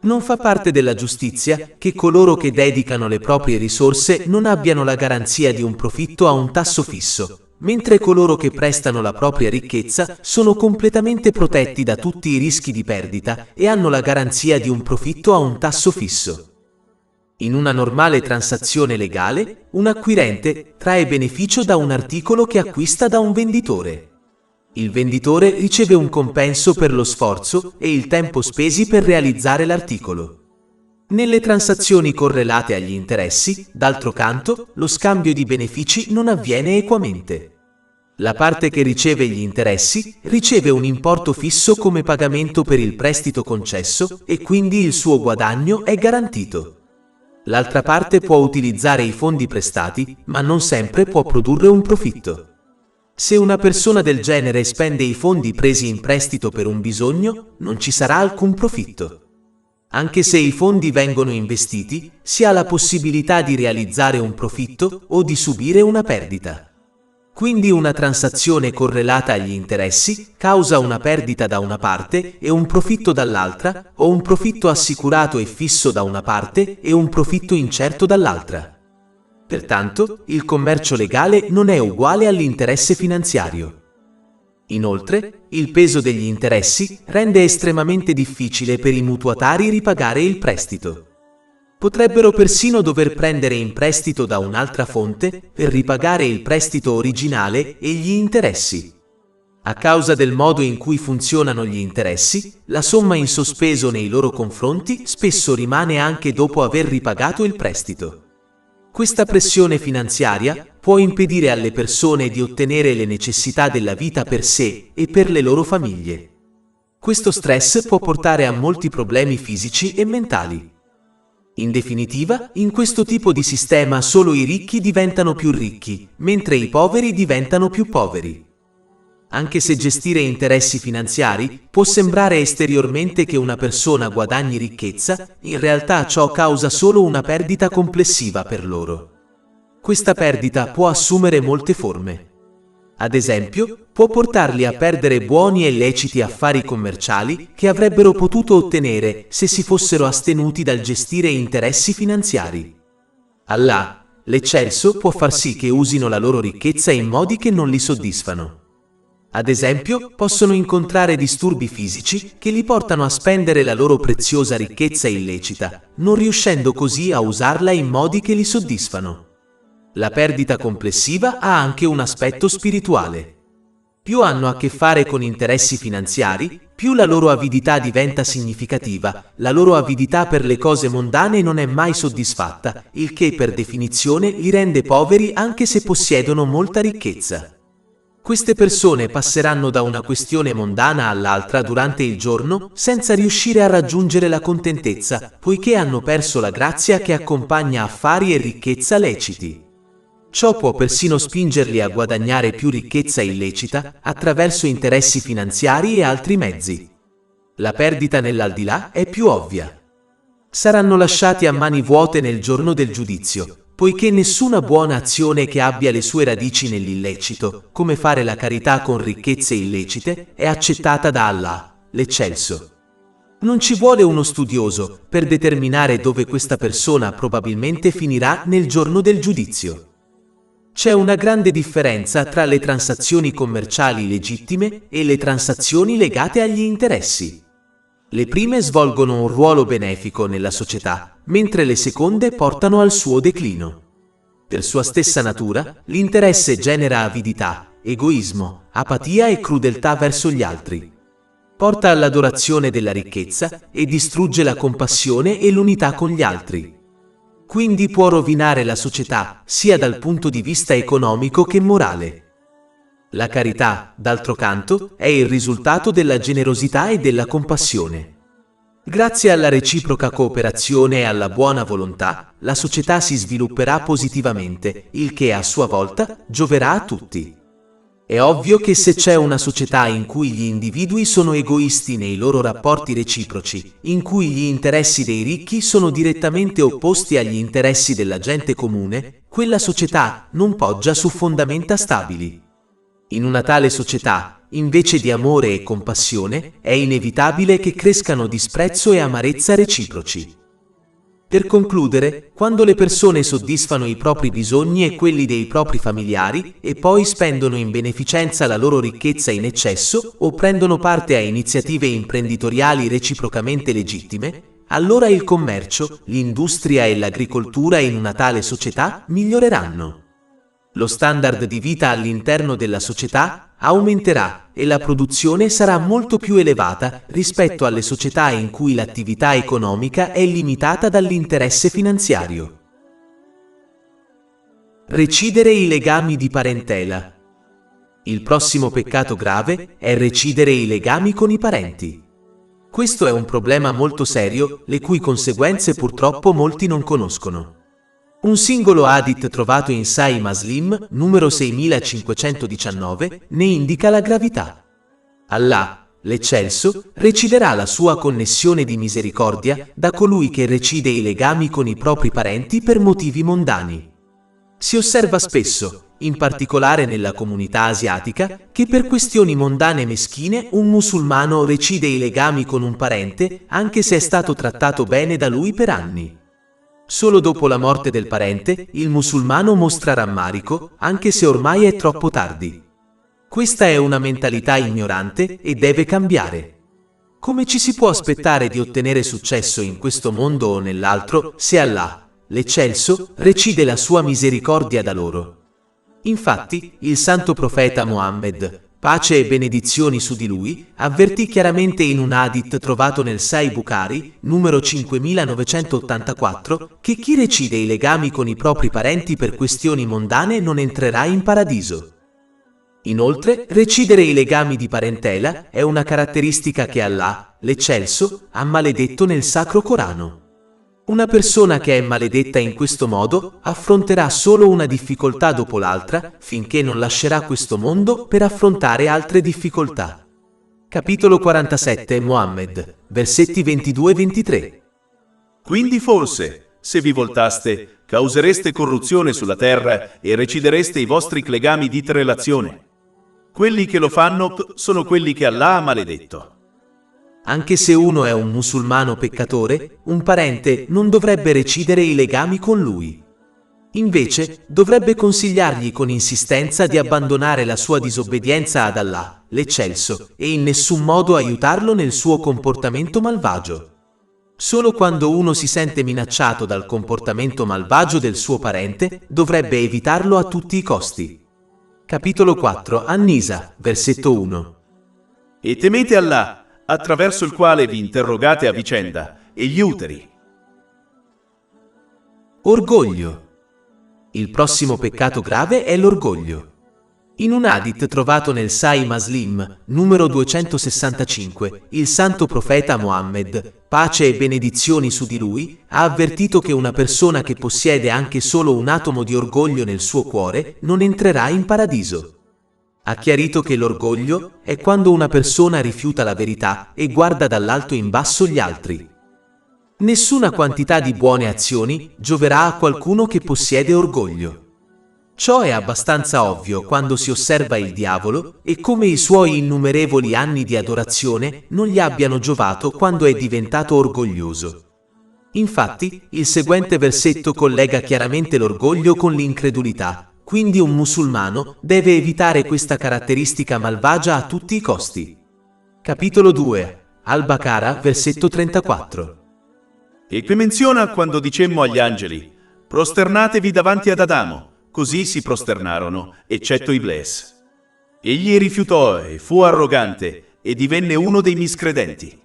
Non fa parte della giustizia che coloro che dedicano le proprie risorse non abbiano la garanzia di un profitto a un tasso fisso, mentre coloro che prestano la propria ricchezza sono completamente protetti da tutti i rischi di perdita e hanno la garanzia di un profitto a un tasso fisso. In una normale transazione legale, un acquirente trae beneficio da un articolo che acquista da un venditore. Il venditore riceve un compenso per lo sforzo e il tempo spesi per realizzare l'articolo. Nelle transazioni correlate agli interessi, d'altro canto, lo scambio di benefici non avviene equamente. La parte che riceve gli interessi riceve un importo fisso come pagamento per il prestito concesso e quindi il suo guadagno è garantito. L'altra parte può utilizzare i fondi prestati, ma non sempre può produrre un profitto. Se una persona del genere spende i fondi presi in prestito per un bisogno, non ci sarà alcun profitto. Anche se i fondi vengono investiti, si ha la possibilità di realizzare un profitto o di subire una perdita. Quindi una transazione correlata agli interessi causa una perdita da una parte e un profitto dall'altra, o un profitto assicurato e fisso da una parte e un profitto incerto dall'altra. Pertanto, il commercio legale non è uguale all'interesse finanziario. Inoltre, il peso degli interessi rende estremamente difficile per i mutuatari ripagare il prestito. Potrebbero persino dover prendere in prestito da un'altra fonte per ripagare il prestito originale e gli interessi. A causa del modo in cui funzionano gli interessi, la somma in sospeso nei loro confronti spesso rimane anche dopo aver ripagato il prestito. Questa pressione finanziaria può impedire alle persone di ottenere le necessità della vita per sé e per le loro famiglie. Questo stress può portare a molti problemi fisici e mentali. In definitiva, in questo tipo di sistema solo i ricchi diventano più ricchi, mentre i poveri diventano più poveri. Anche se gestire interessi finanziari può sembrare esteriormente che una persona guadagni ricchezza, in realtà ciò causa solo una perdita complessiva per loro. Questa perdita può assumere molte forme. Ad esempio, può portarli a perdere buoni e leciti affari commerciali che avrebbero potuto ottenere se si fossero astenuti dal gestire interessi finanziari. Allah, l'eccelso, può far sì che usino la loro ricchezza in modi che non li soddisfano. Ad esempio, possono incontrare disturbi fisici che li portano a spendere la loro preziosa ricchezza illecita, non riuscendo così a usarla in modi che li soddisfano. La perdita complessiva ha anche un aspetto spirituale. Più hanno a che fare con interessi finanziari, più la loro avidità diventa significativa. La loro avidità per le cose mondane non è mai soddisfatta, il che per definizione li rende poveri anche se possiedono molta ricchezza. Queste persone passeranno da una questione mondana all'altra durante il giorno senza riuscire a raggiungere la contentezza, poiché hanno perso la grazia che accompagna affari e ricchezza leciti. Ciò può persino spingerli a guadagnare più ricchezza illecita attraverso interessi finanziari e altri mezzi. La perdita nell'aldilà è più ovvia. Saranno lasciati a mani vuote nel giorno del giudizio, poiché nessuna buona azione che abbia le sue radici nell'illecito, come fare la carità con ricchezze illecite, è accettata da Allah, l'eccelso. Non ci vuole uno studioso per determinare dove questa persona probabilmente finirà nel giorno del giudizio. C'è una grande differenza tra le transazioni commerciali legittime e le transazioni legate agli interessi. Le prime svolgono un ruolo benefico nella società, mentre le seconde portano al suo declino. Per sua stessa natura, l'interesse genera avidità, egoismo, apatia e crudeltà verso gli altri. Porta all'adorazione della ricchezza e distrugge la compassione e l'unità con gli altri. Quindi può rovinare la società, sia dal punto di vista economico che morale. La carità, d'altro canto, è il risultato della generosità e della compassione. Grazie alla reciproca cooperazione e alla buona volontà, la società si svilupperà positivamente, il che a sua volta gioverà a tutti. È ovvio che se c'è una società in cui gli individui sono egoisti nei loro rapporti reciproci, in cui gli interessi dei ricchi sono direttamente opposti agli interessi della gente comune, quella società non poggia su fondamenta stabili. In una tale società, invece di amore e compassione, è inevitabile che crescano disprezzo e amarezza reciproci. Per concludere, quando le persone soddisfano i propri bisogni e quelli dei propri familiari e poi spendono in beneficenza la loro ricchezza in eccesso o prendono parte a iniziative imprenditoriali reciprocamente legittime, allora il commercio, l'industria e l'agricoltura in una tale società miglioreranno. Lo standard di vita all'interno della società aumenterà e la produzione sarà molto più elevata rispetto alle società in cui l'attività economica è limitata dall'interesse finanziario. Recidere i legami di parentela. Il prossimo peccato grave è recidere i legami con i parenti. Questo è un problema molto serio, le cui conseguenze purtroppo molti non conoscono. Un singolo hadith trovato in Sahih Muslim, numero 6519, ne indica la gravità. Allah, l'Eccelso, reciderà la sua connessione di misericordia da colui che recide i legami con i propri parenti per motivi mondani. Si osserva spesso, in particolare nella comunità asiatica, che per questioni mondane meschine un musulmano recide i legami con un parente anche se è stato trattato bene da lui per anni. Solo dopo la morte del parente, il musulmano mostra rammarico, anche se ormai è troppo tardi. Questa è una mentalità ignorante e deve cambiare. Come ci si può aspettare di ottenere successo in questo mondo o nell'altro se Allah, l'Eccelso, recide la sua misericordia da loro? Infatti, il santo profeta Muhammad, pace e benedizioni su di lui, avvertì chiaramente in un hadith trovato nel Sahih Bukhari, numero 5984, che chi recide i legami con i propri parenti per questioni mondane non entrerà in paradiso. Inoltre, recidere i legami di parentela è una caratteristica che Allah, l'Eccelso, ha maledetto nel Sacro Corano. Una persona che è maledetta in questo modo affronterà solo una difficoltà dopo l'altra finché non lascerà questo mondo per affrontare altre difficoltà. Capitolo 47 Muhammad, versetti 22-23. Quindi forse, se vi voltaste, causereste corruzione sulla terra e recidereste i vostri legami di relazione. Quelli che lo fanno sono quelli che Allah ha maledetto. Anche se uno è un musulmano peccatore, un parente non dovrebbe recidere i legami con lui. Invece, dovrebbe consigliargli con insistenza di abbandonare la sua disobbedienza ad Allah, l'Eccelso, e in nessun modo aiutarlo nel suo comportamento malvagio. Solo quando uno si sente minacciato dal comportamento malvagio del suo parente, dovrebbe evitarlo a tutti i costi. Capitolo 4 An-Nisa, versetto 1. E temete Allah, attraverso il quale vi interrogate a vicenda, e gli uteri. Orgoglio. Il prossimo peccato grave è l'orgoglio. In un hadith trovato nel Sahih Muslim, numero 265, il santo profeta Muhammad, pace e benedizioni su di lui, ha avvertito che una persona che possiede anche solo un atomo di orgoglio nel suo cuore non entrerà in paradiso. Ha chiarito che l'orgoglio è quando una persona rifiuta la verità e guarda dall'alto in basso gli altri. Nessuna quantità di buone azioni gioverà a qualcuno che possiede orgoglio. Ciò è abbastanza ovvio quando si osserva il diavolo e come i suoi innumerevoli anni di adorazione non gli abbiano giovato quando è diventato orgoglioso. Infatti, il seguente versetto collega chiaramente l'orgoglio con l'incredulità. Quindi un musulmano deve evitare questa caratteristica malvagia a tutti i costi. Capitolo 2 Al-Baqarah, versetto 34. E qui menziona quando dicemmo agli angeli, prosternatevi davanti ad Adamo, così si prosternarono, eccetto Iblis. Egli rifiutò e fu arrogante e divenne uno dei miscredenti.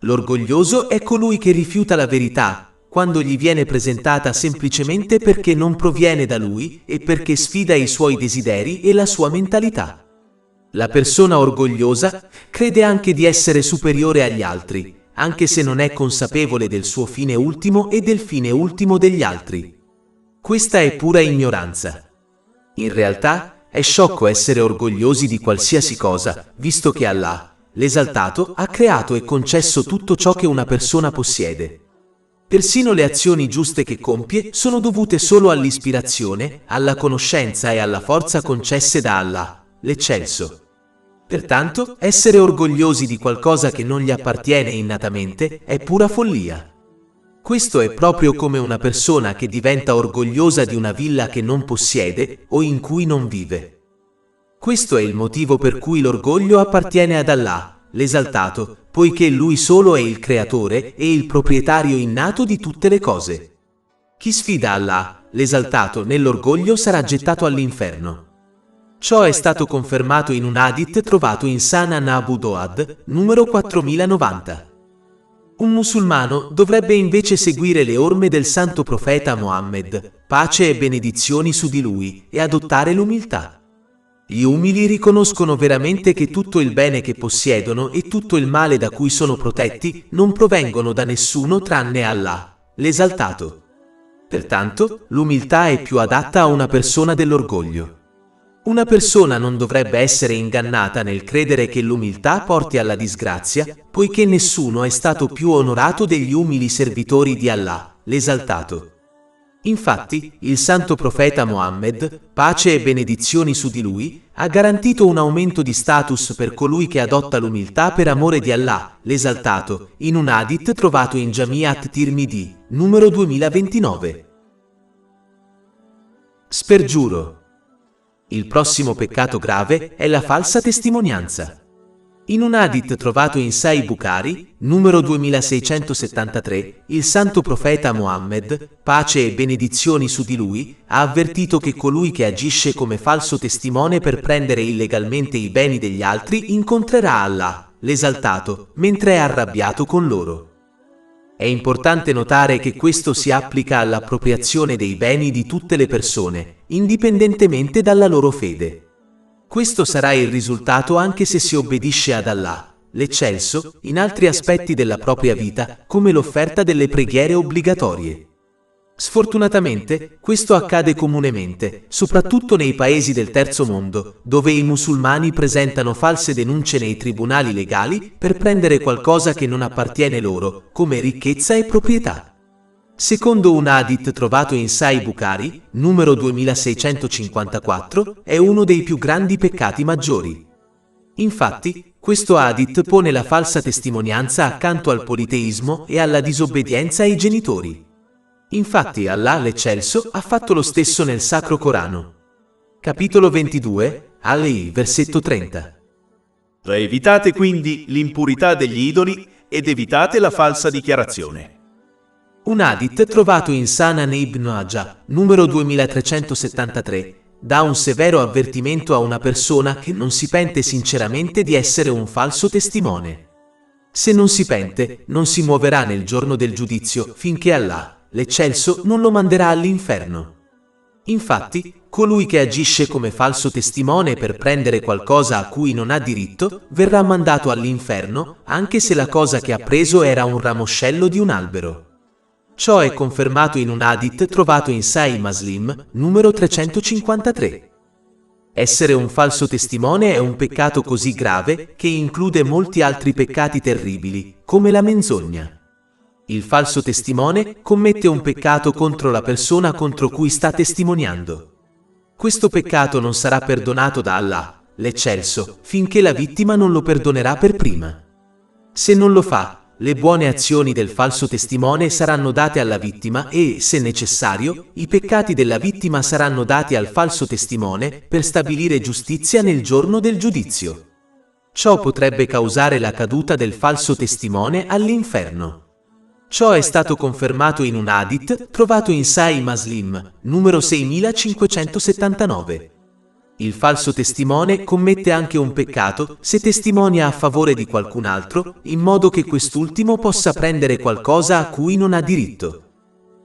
L'orgoglioso è colui che rifiuta la verità quando gli viene presentata semplicemente perché non proviene da lui e perché sfida i suoi desideri e la sua mentalità. La persona orgogliosa crede anche di essere superiore agli altri, anche se non è consapevole del suo fine ultimo e del fine ultimo degli altri. Questa è pura ignoranza. In realtà, è sciocco essere orgogliosi di qualsiasi cosa, visto che Allah, l'Esaltato, ha creato e concesso tutto ciò che una persona possiede. Persino le azioni giuste che compie sono dovute solo all'ispirazione, alla conoscenza e alla forza concesse da Allah, l'Eccelso. Pertanto, essere orgogliosi di qualcosa che non gli appartiene innatamente è pura follia. Questo è proprio come una persona che diventa orgogliosa di una villa che non possiede o in cui non vive. Questo è il motivo per cui l'orgoglio appartiene ad Allah, l'Esaltato, poiché Lui solo è il creatore e il proprietario innato di tutte le cose. Chi sfida Allah, l'Esaltato, nell'orgoglio sarà gettato all'inferno. Ciò è stato confermato in un hadith trovato in Sunan Abu Dawud, numero 4090. Un musulmano dovrebbe invece seguire le orme del santo profeta Mohammed, pace e benedizioni su di lui, e adottare l'umiltà. Gli umili riconoscono veramente che tutto il bene che possiedono e tutto il male da cui sono protetti non provengono da nessuno tranne Allah, l'esaltato. Pertanto, l'umiltà è più adatta a una persona dell'orgoglio. Una persona non dovrebbe essere ingannata nel credere che l'umiltà porti alla disgrazia, poiché nessuno è stato più onorato degli umili servitori di Allah, l'esaltato. Infatti, il santo profeta Mohammed, pace e benedizioni su di lui, ha garantito un aumento di status per colui che adotta l'umiltà per amore di Allah, l'esaltato, in un hadith trovato in Jami' at-Tirmidhi, numero 2029. Spergiuro. Il prossimo peccato grave è la falsa testimonianza. In un hadith trovato in Sahih Bukhari, numero 2673, il santo profeta Mohammed, pace e benedizioni su di lui, ha avvertito che colui che agisce come falso testimone per prendere illegalmente i beni degli altri incontrerà Allah, l'esaltato, mentre è arrabbiato con loro. È importante notare che questo si applica all'appropriazione dei beni di tutte le persone, indipendentemente dalla loro fede. Questo sarà il risultato anche se si obbedisce ad Allah, l'eccelso, in altri aspetti della propria vita, come l'offerta delle preghiere obbligatorie. Sfortunatamente, questo accade comunemente, soprattutto nei paesi del terzo mondo, dove i musulmani presentano false denunce nei tribunali legali per prendere qualcosa che non appartiene loro, come ricchezza e proprietà. Secondo un hadith trovato in Sahih Bukhari, numero 2654, è uno dei più grandi peccati maggiori. Infatti, questo hadith pone la falsa testimonianza accanto al politeismo e alla disobbedienza ai genitori. Infatti Allah l'Eccelso ha fatto lo stesso nel Sacro Corano. Capitolo 22, Al-I, versetto 30. Evitate quindi l'impurità degli idoli ed evitate la falsa dichiarazione. Un hadith trovato in Sunan Ibn Majah, numero 2373, dà un severo avvertimento a una persona che non si pente sinceramente di essere un falso testimone. Se non si pente, non si muoverà nel giorno del giudizio finché Allah, l'Eccelso, non lo manderà all'inferno. Infatti, colui che agisce come falso testimone per prendere qualcosa a cui non ha diritto, verrà mandato all'inferno, anche se la cosa che ha preso era un ramoscello di un albero. Ciò è confermato in un hadith trovato in Sahih Muslim, numero 353. Essere un falso testimone è un peccato così grave che include molti altri peccati terribili, come la menzogna. Il falso testimone commette un peccato contro la persona contro cui sta testimoniando. Questo peccato non sarà perdonato da Allah, l'Eccelso, finché la vittima non lo perdonerà per prima. Se non lo fa, le buone azioni del falso testimone saranno date alla vittima e, se necessario, i peccati della vittima saranno dati al falso testimone per stabilire giustizia nel giorno del giudizio. Ciò potrebbe causare la caduta del falso testimone all'inferno. Ciò è stato confermato in un hadith trovato in Sahih Muslim, numero 6579. Il falso testimone commette anche un peccato se testimonia a favore di qualcun altro, in modo che quest'ultimo possa prendere qualcosa a cui non ha diritto.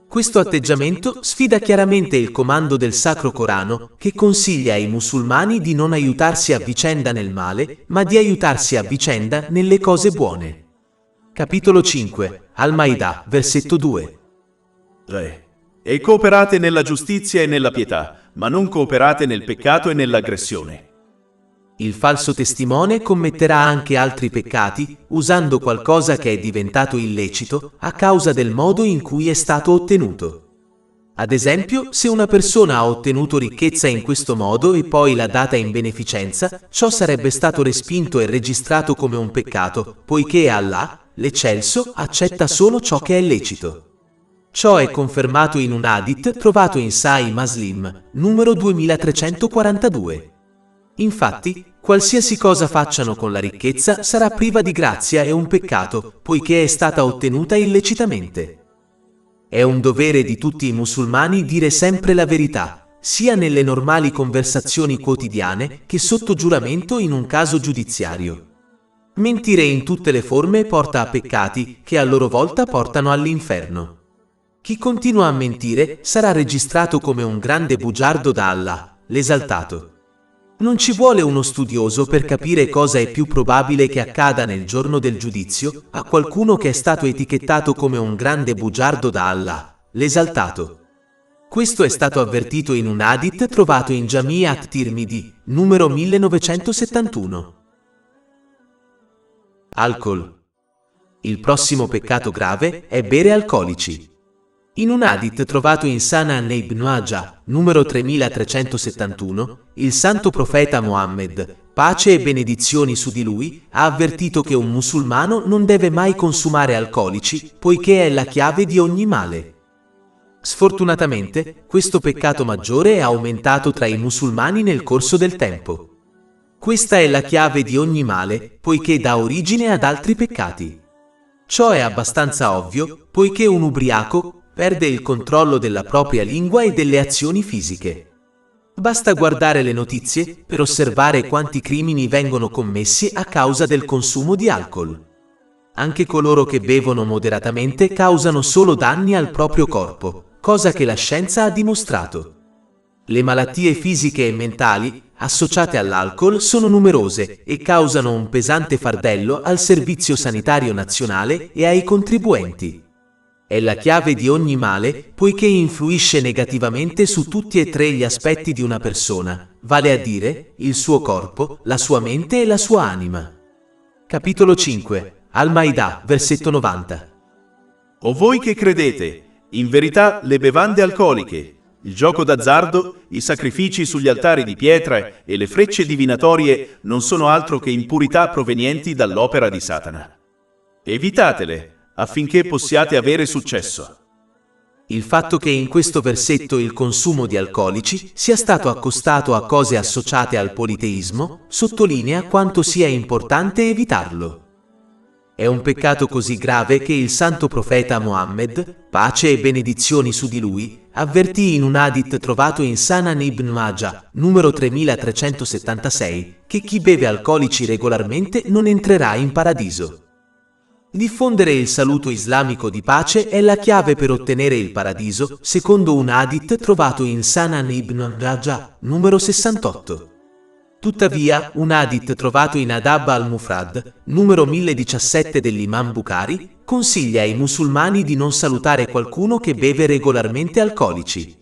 Questo atteggiamento sfida chiaramente il comando del Sacro Corano, che consiglia ai musulmani di non aiutarsi a vicenda nel male, ma di aiutarsi a vicenda nelle cose buone. Capitolo 5, Al-Maidah, versetto 2. E cooperate nella giustizia e nella pietà, ma non cooperate nel peccato e nell'aggressione. Il falso testimone commetterà anche altri peccati, usando qualcosa che è diventato illecito a causa del modo in cui è stato ottenuto. Ad esempio, se una persona ha ottenuto ricchezza in questo modo e poi l'ha data in beneficenza, ciò sarebbe stato respinto e registrato come un peccato, poiché Allah, l'Eccelso, accetta solo ciò che è lecito. Ciò è confermato in un hadith trovato in Sahih Muslim, numero 2342. Infatti, qualsiasi cosa facciano con la ricchezza sarà priva di grazia e un peccato, poiché è stata ottenuta illecitamente. È un dovere di tutti i musulmani dire sempre la verità, sia nelle normali conversazioni quotidiane che sotto giuramento in un caso giudiziario. Mentire in tutte le forme porta a peccati che a loro volta portano all'inferno. Chi continua a mentire sarà registrato come un grande bugiardo da Allah, l'esaltato. Non ci vuole uno studioso per capire cosa è più probabile che accada nel giorno del giudizio a qualcuno che è stato etichettato come un grande bugiardo da Allah, l'esaltato. Questo è stato avvertito in un hadith trovato in Jami' at-Tirmidhi, numero 1971. Alcol. Il prossimo peccato grave è bere alcolici. In un hadith trovato in Sunan Ibn Majah, numero 3371, il santo profeta Mohammed, pace e benedizioni su di lui, ha avvertito che un musulmano non deve mai consumare alcolici, poiché è la chiave di ogni male. Sfortunatamente, questo peccato maggiore è aumentato tra i musulmani nel corso del tempo. Questa è la chiave di ogni male, poiché dà origine ad altri peccati. Ciò è abbastanza ovvio, poiché un ubriaco perde il controllo della propria lingua e delle azioni fisiche. Basta guardare le notizie per osservare quanti crimini vengono commessi a causa del consumo di alcol. Anche coloro che bevono moderatamente causano solo danni al proprio corpo, cosa che la scienza ha dimostrato. Le malattie fisiche e mentali associate all'alcol sono numerose e causano un pesante fardello al Servizio Sanitario Nazionale e ai contribuenti. È la chiave di ogni male poiché influisce negativamente su tutti e tre gli aspetti di una persona, vale a dire il suo corpo, la sua mente e la sua anima. Capitolo 5, Al-Maidah, versetto 90. O voi che credete, in verità le bevande alcoliche, il gioco d'azzardo, i sacrifici sugli altari di pietra e le frecce divinatorie non sono altro che impurità provenienti dall'opera di Satana. Evitatele, affinché possiate avere successo. Il fatto che in questo versetto il consumo di alcolici sia stato accostato a cose associate al politeismo sottolinea quanto sia importante evitarlo. È un peccato così grave che il santo profeta Mohammed, pace e benedizioni su di lui, avvertì in un hadith trovato in Sunan Ibn Majah, numero 3376, che chi beve alcolici regolarmente non entrerà in paradiso. Diffondere il saluto islamico di pace è la chiave per ottenere il paradiso, secondo un hadith trovato in Sunan Ibn Majah, numero 68. Tuttavia, un hadith trovato in Adab al-Mufrad, numero 1017 dell'Imam Bukhari, consiglia ai musulmani di non salutare qualcuno che beve regolarmente alcolici.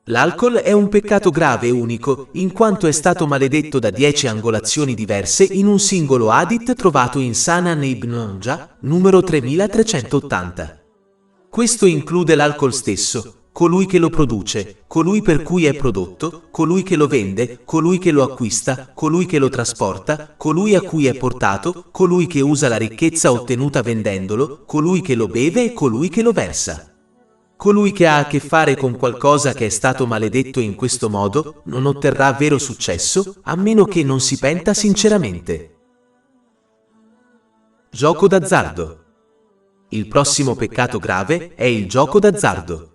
L'alcol è un peccato grave e unico, in quanto è stato maledetto da 10 angolazioni diverse in un singolo hadith trovato in Sunan Ibn Majah, numero 3380. Questo include l'alcol stesso, colui che lo produce, colui per cui è prodotto, colui che lo vende, colui che lo acquista, colui che lo trasporta, colui a cui è portato, colui che usa la ricchezza ottenuta vendendolo, colui che lo beve e colui che lo versa. Colui che ha a che fare con qualcosa che è stato maledetto in questo modo non otterrà vero successo a meno che non si penta sinceramente. Gioco d'azzardo. Il prossimo peccato grave è il gioco d'azzardo.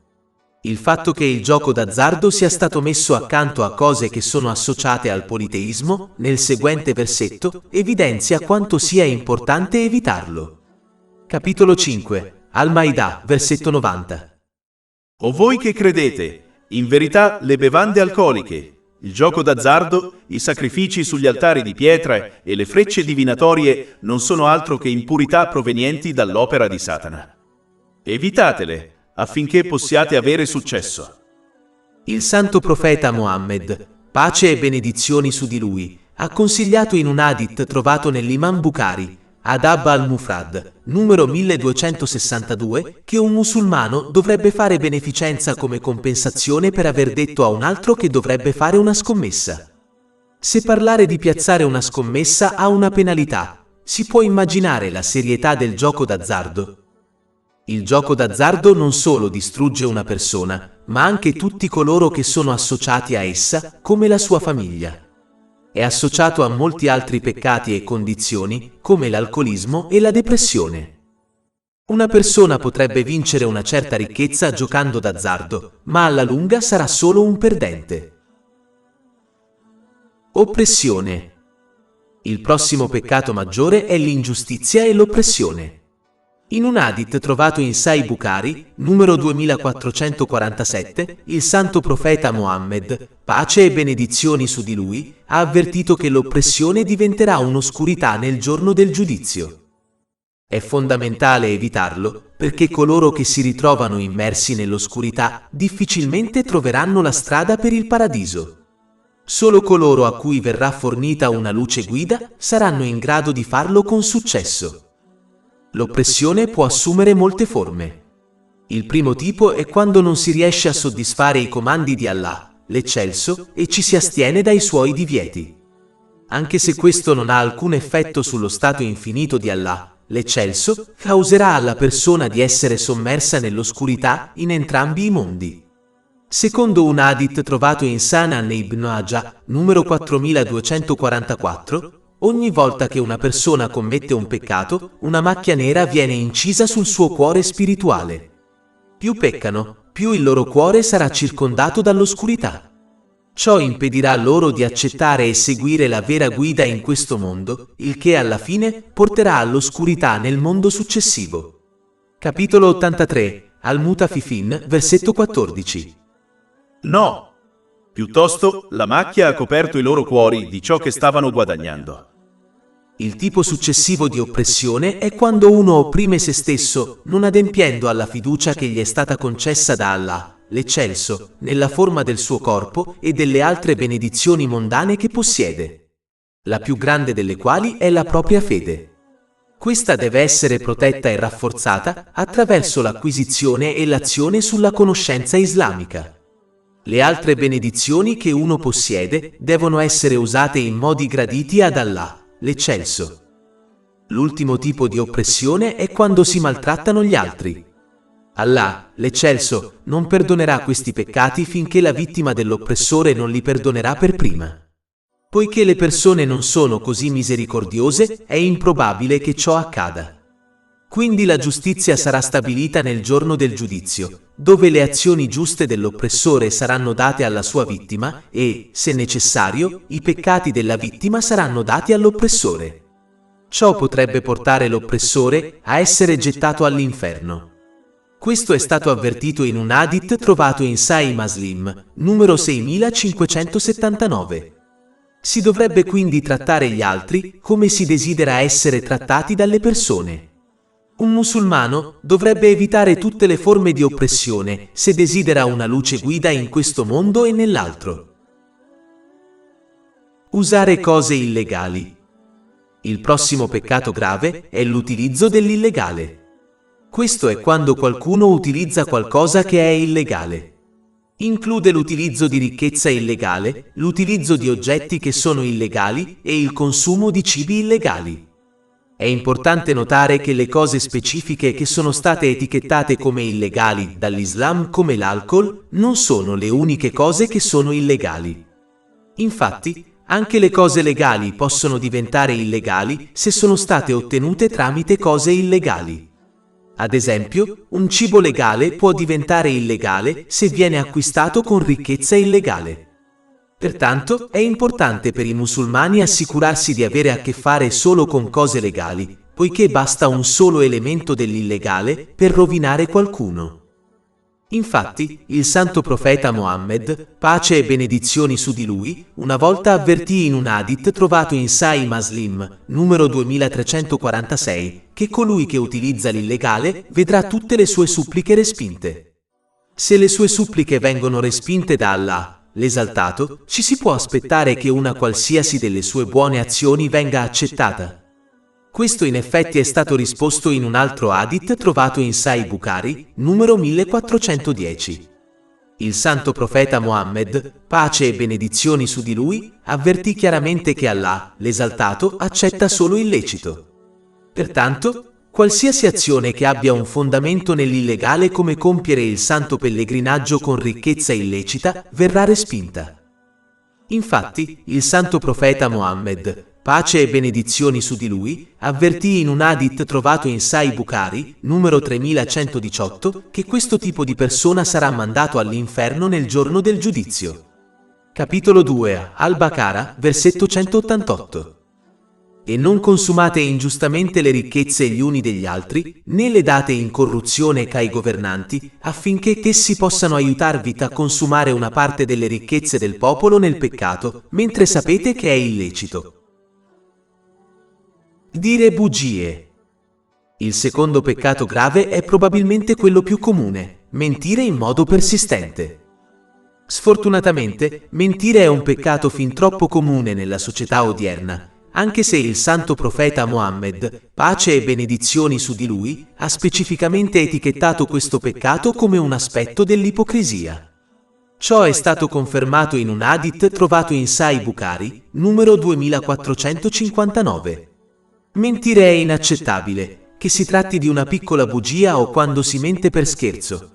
Il fatto che il gioco d'azzardo sia stato messo accanto a cose che sono associate al politeismo, nel seguente versetto, evidenzia quanto sia importante evitarlo. Capitolo 5, Al-Maidah, versetto 90. O voi che credete, in verità le bevande alcoliche, il gioco d'azzardo, i sacrifici sugli altari di pietra e le frecce divinatorie non sono altro che impurità provenienti dall'opera di Satana. Evitatele, affinché possiate avere successo. Il santo profeta Mohammed, pace e benedizioni su di lui, ha consigliato in un hadith trovato nell'Imam Bukhari, Adab al-Mufrad, numero 1262, che un musulmano dovrebbe fare beneficenza come compensazione per aver detto a un altro che dovrebbe fare una scommessa. Se parlare di piazzare una scommessa ha una penalità, si può immaginare la serietà del gioco d'azzardo. Il gioco d'azzardo non solo distrugge una persona, ma anche tutti coloro che sono associati a essa, come la sua famiglia. È associato a molti altri peccati e condizioni, come l'alcolismo e la depressione. Una persona potrebbe vincere una certa ricchezza giocando d'azzardo, ma alla lunga sarà solo un perdente. Oppressione. Il prossimo peccato maggiore è l'ingiustizia e l'oppressione. In un hadith trovato in Sahih Bukhari, numero 2447, il santo profeta Mohammed, pace e benedizioni su di lui, ha avvertito che l'oppressione diventerà un'oscurità nel giorno del giudizio. È fondamentale evitarlo, perché coloro che si ritrovano immersi nell'oscurità difficilmente troveranno la strada per il paradiso. Solo coloro a cui verrà fornita una luce guida saranno in grado di farlo con successo. L'oppressione può assumere molte forme. Il primo tipo è quando non si riesce a soddisfare i comandi di Allah, l'Eccelso, e ci si astiene dai suoi divieti. Anche se questo non ha alcun effetto sullo stato infinito di Allah, l'Eccelso causerà alla persona di essere sommersa nell'oscurità in entrambi i mondi. Secondo un hadith trovato in Sunan Ibn Majah, numero 4244, ogni volta che una persona commette un peccato, una macchia nera viene incisa sul suo cuore spirituale. Più peccano, più il loro cuore sarà circondato dall'oscurità. Ciò impedirà loro di accettare e seguire la vera guida in questo mondo, il che alla fine porterà all'oscurità nel mondo successivo. Capitolo 83, Al-Mutaffifin, versetto 14. No! Piuttosto, la macchia ha coperto i loro cuori di ciò che stavano guadagnando. Il tipo successivo di oppressione è quando uno opprime se stesso, non adempiendo alla fiducia che gli è stata concessa da Allah, l'Eccelso, nella forma del suo corpo e delle altre benedizioni mondane che possiede, la più grande delle quali è la propria fede. Questa deve essere protetta e rafforzata attraverso l'acquisizione e l'azione sulla conoscenza islamica. Le altre benedizioni che uno possiede devono essere usate in modi graditi ad Allah, l'Eccelso. L'ultimo tipo di oppressione è quando si maltrattano gli altri. Allah, l'Eccelso, non perdonerà questi peccati finché la vittima dell'oppressore non li perdonerà per prima. Poiché le persone non sono così misericordiose, è improbabile che ciò accada. Quindi la giustizia sarà stabilita nel giorno del giudizio, dove le azioni giuste dell'oppressore saranno date alla sua vittima e, se necessario, i peccati della vittima saranno dati all'oppressore. Ciò potrebbe portare l'oppressore a essere gettato all'inferno. Questo è stato avvertito in un hadith trovato in Sahih Muslim, numero 6579. Si dovrebbe quindi trattare gli altri come si desidera essere trattati dalle persone. Un musulmano dovrebbe evitare tutte le forme di oppressione se desidera una luce guida in questo mondo e nell'altro. Usare cose illegali. Il prossimo peccato grave è l'utilizzo dell'illegale. Questo è quando qualcuno utilizza qualcosa che è illegale. Include l'utilizzo di ricchezza illegale, l'utilizzo di oggetti che sono illegali e il consumo di cibi illegali. È importante notare che le cose specifiche che sono state etichettate come illegali dall'Islam, come l'alcol, non sono le uniche cose che sono illegali. Infatti, anche le cose legali possono diventare illegali se sono state ottenute tramite cose illegali. Ad esempio, un cibo legale può diventare illegale se viene acquistato con ricchezza illegale. Pertanto, è importante per i musulmani assicurarsi di avere a che fare solo con cose legali, poiché basta un solo elemento dell'illegale per rovinare qualcuno. Infatti, il santo profeta Mohammed, pace e benedizioni su di lui, una volta avvertì in un hadith trovato in Sahih Muslim, numero 2346, che colui che utilizza l'illegale vedrà tutte le sue suppliche respinte. Se le sue suppliche vengono respinte da Allah, l'esaltato, ci si può aspettare che una qualsiasi delle sue buone azioni venga accettata. Questo in effetti è stato risposto in un altro hadith trovato in Sahih Bukhari, numero 1410. Il santo profeta Mohammed, pace e benedizioni su di lui, avvertì chiaramente che Allah, l'esaltato, accetta solo il lecito. Pertanto, qualsiasi azione che abbia un fondamento nell'illegale come compiere il santo pellegrinaggio con ricchezza illecita verrà respinta. Infatti, il santo profeta Mohammed, pace e benedizioni su di lui, avvertì in un hadith trovato in Sahih Bukhari, numero 3118, che questo tipo di persona sarà mandato all'inferno nel giorno del giudizio. Capitolo 2, Al-Baqarah, versetto 188. E non consumate ingiustamente le ricchezze gli uni degli altri, né le date in corruzione ai governanti, affinché essi possano aiutarvi a consumare una parte delle ricchezze del popolo nel peccato, mentre sapete che è illecito. Dire bugie. Il secondo peccato grave è probabilmente quello più comune, mentire in modo persistente. Sfortunatamente, mentire è un peccato fin troppo comune nella società odierna, anche se il santo profeta Mohammed, pace e benedizioni su di lui, ha specificamente etichettato questo peccato come un aspetto dell'ipocrisia. Ciò è stato confermato in un hadith trovato in Sahih Bukhari, numero 2459. Mentire è inaccettabile, che si tratti di una piccola bugia o quando si mente per scherzo.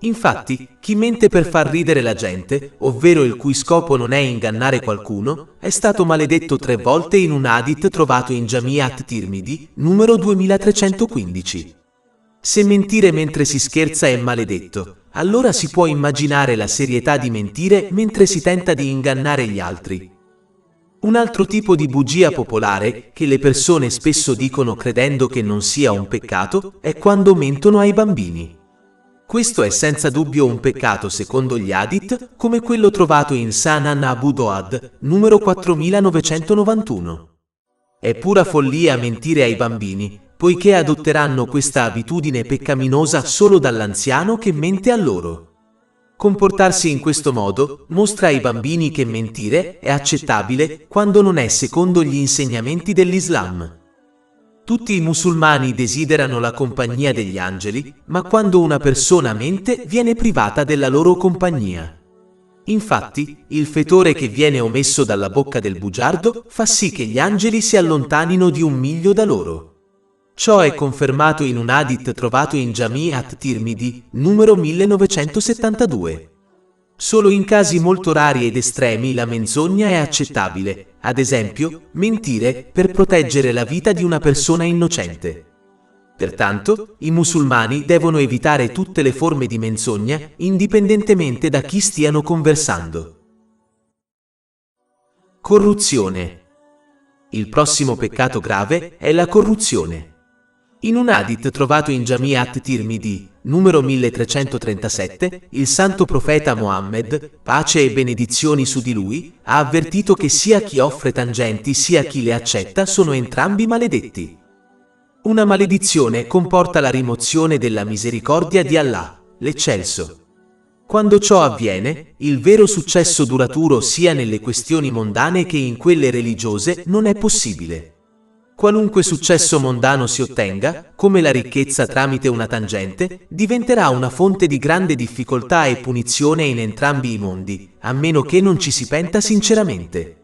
Infatti, chi mente per far ridere la gente, ovvero il cui scopo non è ingannare qualcuno, è stato maledetto 3 volte in un hadith trovato in Jami' at-Tirmidhi, numero 2315. Se mentire mentre si scherza è maledetto, allora si può immaginare la serietà di mentire mentre si tenta di ingannare gli altri. Un altro tipo di bugia popolare, che le persone spesso dicono credendo che non sia un peccato, è quando mentono ai bambini. Questo è senza dubbio un peccato secondo gli hadith, come quello trovato in Sunan Abu Dawud, numero 4991. È pura follia mentire ai bambini, poiché adotteranno questa abitudine peccaminosa solo dall'anziano che mente a loro. Comportarsi in questo modo mostra ai bambini che mentire è accettabile quando non è secondo gli insegnamenti dell'Islam. Tutti i musulmani desiderano la compagnia degli angeli, ma quando una persona mente viene privata della loro compagnia. Infatti, il fetore che viene omesso dalla bocca del bugiardo fa sì che gli angeli si allontanino di 1 miglio da loro. Ciò è confermato in un hadith trovato in Jami' at-Tirmidhi, numero 1972. Solo in casi molto rari ed estremi la menzogna è accettabile, ad esempio, mentire per proteggere la vita di una persona innocente. Pertanto, i musulmani devono evitare tutte le forme di menzogna, indipendentemente da chi stiano conversando. Corruzione. Il prossimo peccato grave è la corruzione. In un hadith trovato in Jami' at-Tirmidhi, numero 1337, il santo profeta Mohammed, pace e benedizioni su di lui, ha avvertito che sia chi offre tangenti sia chi le accetta sono entrambi maledetti. Una maledizione comporta la rimozione della misericordia di Allah, l'Eccelso. Quando ciò avviene, il vero successo duraturo sia nelle questioni mondane che in quelle religiose non è possibile. Qualunque successo mondano si ottenga, come la ricchezza tramite una tangente, diventerà una fonte di grande difficoltà e punizione in entrambi i mondi, a meno che non ci si penta sinceramente.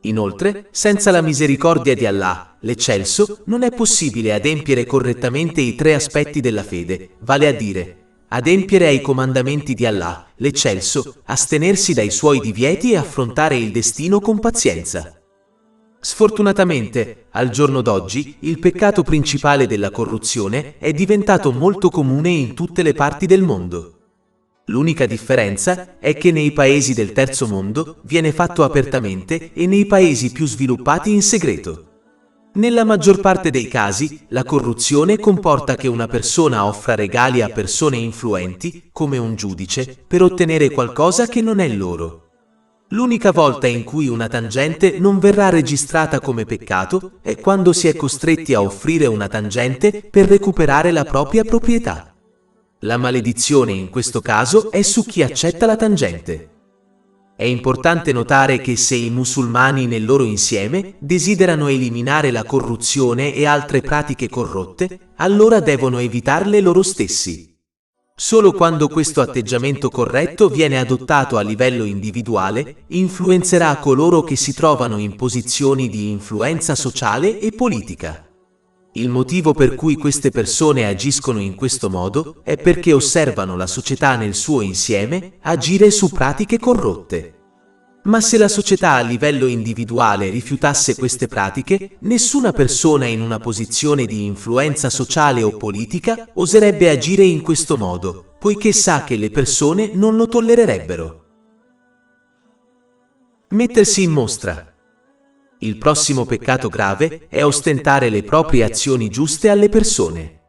Inoltre, senza la misericordia di Allah, l'Eccelso, non è possibile adempiere correttamente i 3 aspetti della fede, vale a dire, adempiere ai comandamenti di Allah, l'Eccelso, astenersi dai suoi divieti e affrontare il destino con pazienza. Sfortunatamente, al giorno d'oggi, il peccato principale della corruzione è diventato molto comune in tutte le parti del mondo. L'unica differenza è che nei paesi del terzo mondo viene fatto apertamente e nei paesi più sviluppati in segreto. Nella maggior parte dei casi, la corruzione comporta che una persona offra regali a persone influenti, come un giudice, per ottenere qualcosa che non è loro. L'unica volta in cui una tangente non verrà registrata come peccato è quando si è costretti a offrire una tangente per recuperare la propria proprietà. La maledizione in questo caso è su chi accetta la tangente. È importante notare che se i musulmani nel loro insieme desiderano eliminare la corruzione e altre pratiche corrotte, allora devono evitarle loro stessi. Solo quando questo atteggiamento corretto viene adottato a livello individuale, influenzerà coloro che si trovano in posizioni di influenza sociale e politica. Il motivo per cui queste persone agiscono in questo modo è perché osservano la società nel suo insieme agire su pratiche corrotte. Ma se la società a livello individuale rifiutasse queste pratiche, nessuna persona in una posizione di influenza sociale o politica oserebbe agire in questo modo, poiché sa che le persone non lo tollererebbero. Mettersi in mostra. Il prossimo peccato grave è ostentare le proprie azioni giuste alle persone.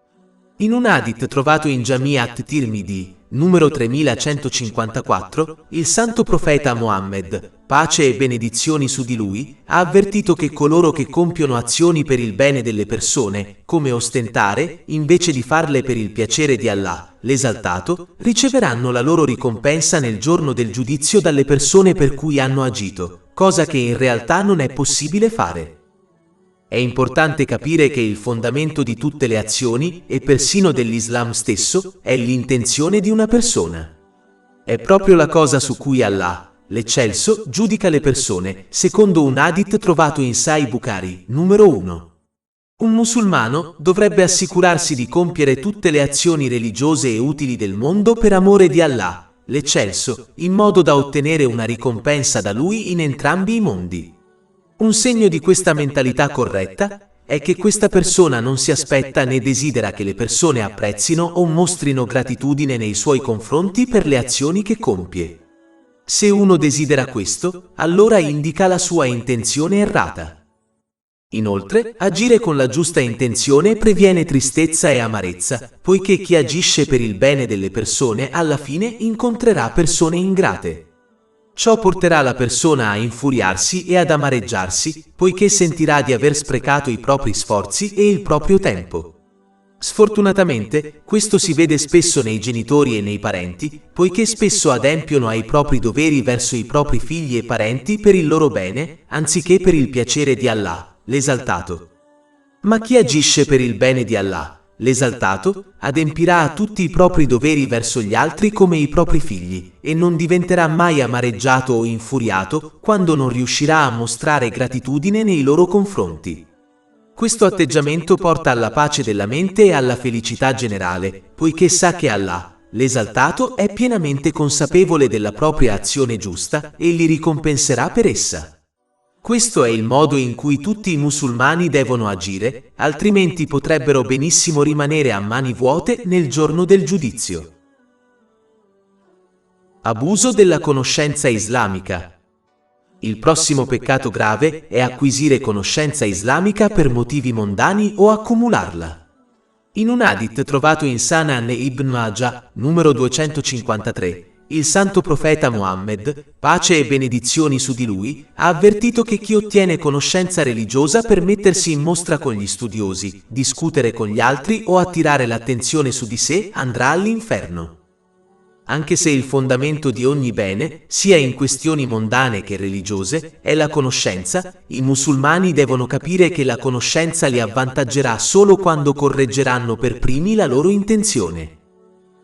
In un hadith trovato in Jami' at-Tirmidhi, numero 3154, il santo profeta Muhammad, pace e benedizioni su di lui, ha avvertito che coloro che compiono azioni per il bene delle persone, come ostentare, invece di farle per il piacere di Allah, l'esaltato, riceveranno la loro ricompensa nel giorno del giudizio dalle persone per cui hanno agito, cosa che in realtà non è possibile fare. È importante capire che il fondamento di tutte le azioni, e persino dell'Islam stesso, è l'intenzione di una persona. È proprio la cosa su cui Allah, l'Eccelso, giudica le persone, secondo un hadith trovato in Sahih Bukhari, numero 1. Un musulmano dovrebbe assicurarsi di compiere tutte le azioni religiose e utili del mondo per amore di Allah, l'Eccelso, in modo da ottenere una ricompensa da Lui in entrambi i mondi. Un segno di questa mentalità corretta è che questa persona non si aspetta né desidera che le persone apprezzino o mostrino gratitudine nei suoi confronti per le azioni che compie. Se uno desidera questo, allora indica la sua intenzione errata. Inoltre, agire con la giusta intenzione previene tristezza e amarezza, poiché chi agisce per il bene delle persone alla fine incontrerà persone ingrate. Ciò porterà la persona a infuriarsi e ad amareggiarsi, poiché sentirà di aver sprecato i propri sforzi e il proprio tempo. Sfortunatamente, questo si vede spesso nei genitori e nei parenti, poiché spesso adempiono ai propri doveri verso i propri figli e parenti per il loro bene, anziché per il piacere di Allah, l'esaltato. Ma chi agisce per il bene di Allah, l'esaltato, adempirà a tutti i propri doveri verso gli altri come i propri figli, e non diventerà mai amareggiato o infuriato quando non riuscirà a mostrare gratitudine nei loro confronti. Questo atteggiamento porta alla pace della mente e alla felicità generale, poiché sa che Allah, l'esaltato, è pienamente consapevole della propria azione giusta e li ricompenserà per essa. Questo è il modo in cui tutti i musulmani devono agire, altrimenti potrebbero benissimo rimanere a mani vuote nel giorno del giudizio. Abuso della conoscenza islamica. Il prossimo peccato grave è acquisire conoscenza islamica per motivi mondani o accumularla. In un hadith trovato in Sunan Ibn Majah, numero 253, il santo profeta Muhammad, pace e benedizioni su di lui, ha avvertito che chi ottiene conoscenza religiosa per mettersi in mostra con gli studiosi, discutere con gli altri o attirare l'attenzione su di sé andrà all'inferno. Anche se il fondamento di ogni bene, sia in questioni mondane che religiose, è la conoscenza, i musulmani devono capire che la conoscenza li avvantaggerà solo quando correggeranno per primi la loro intenzione.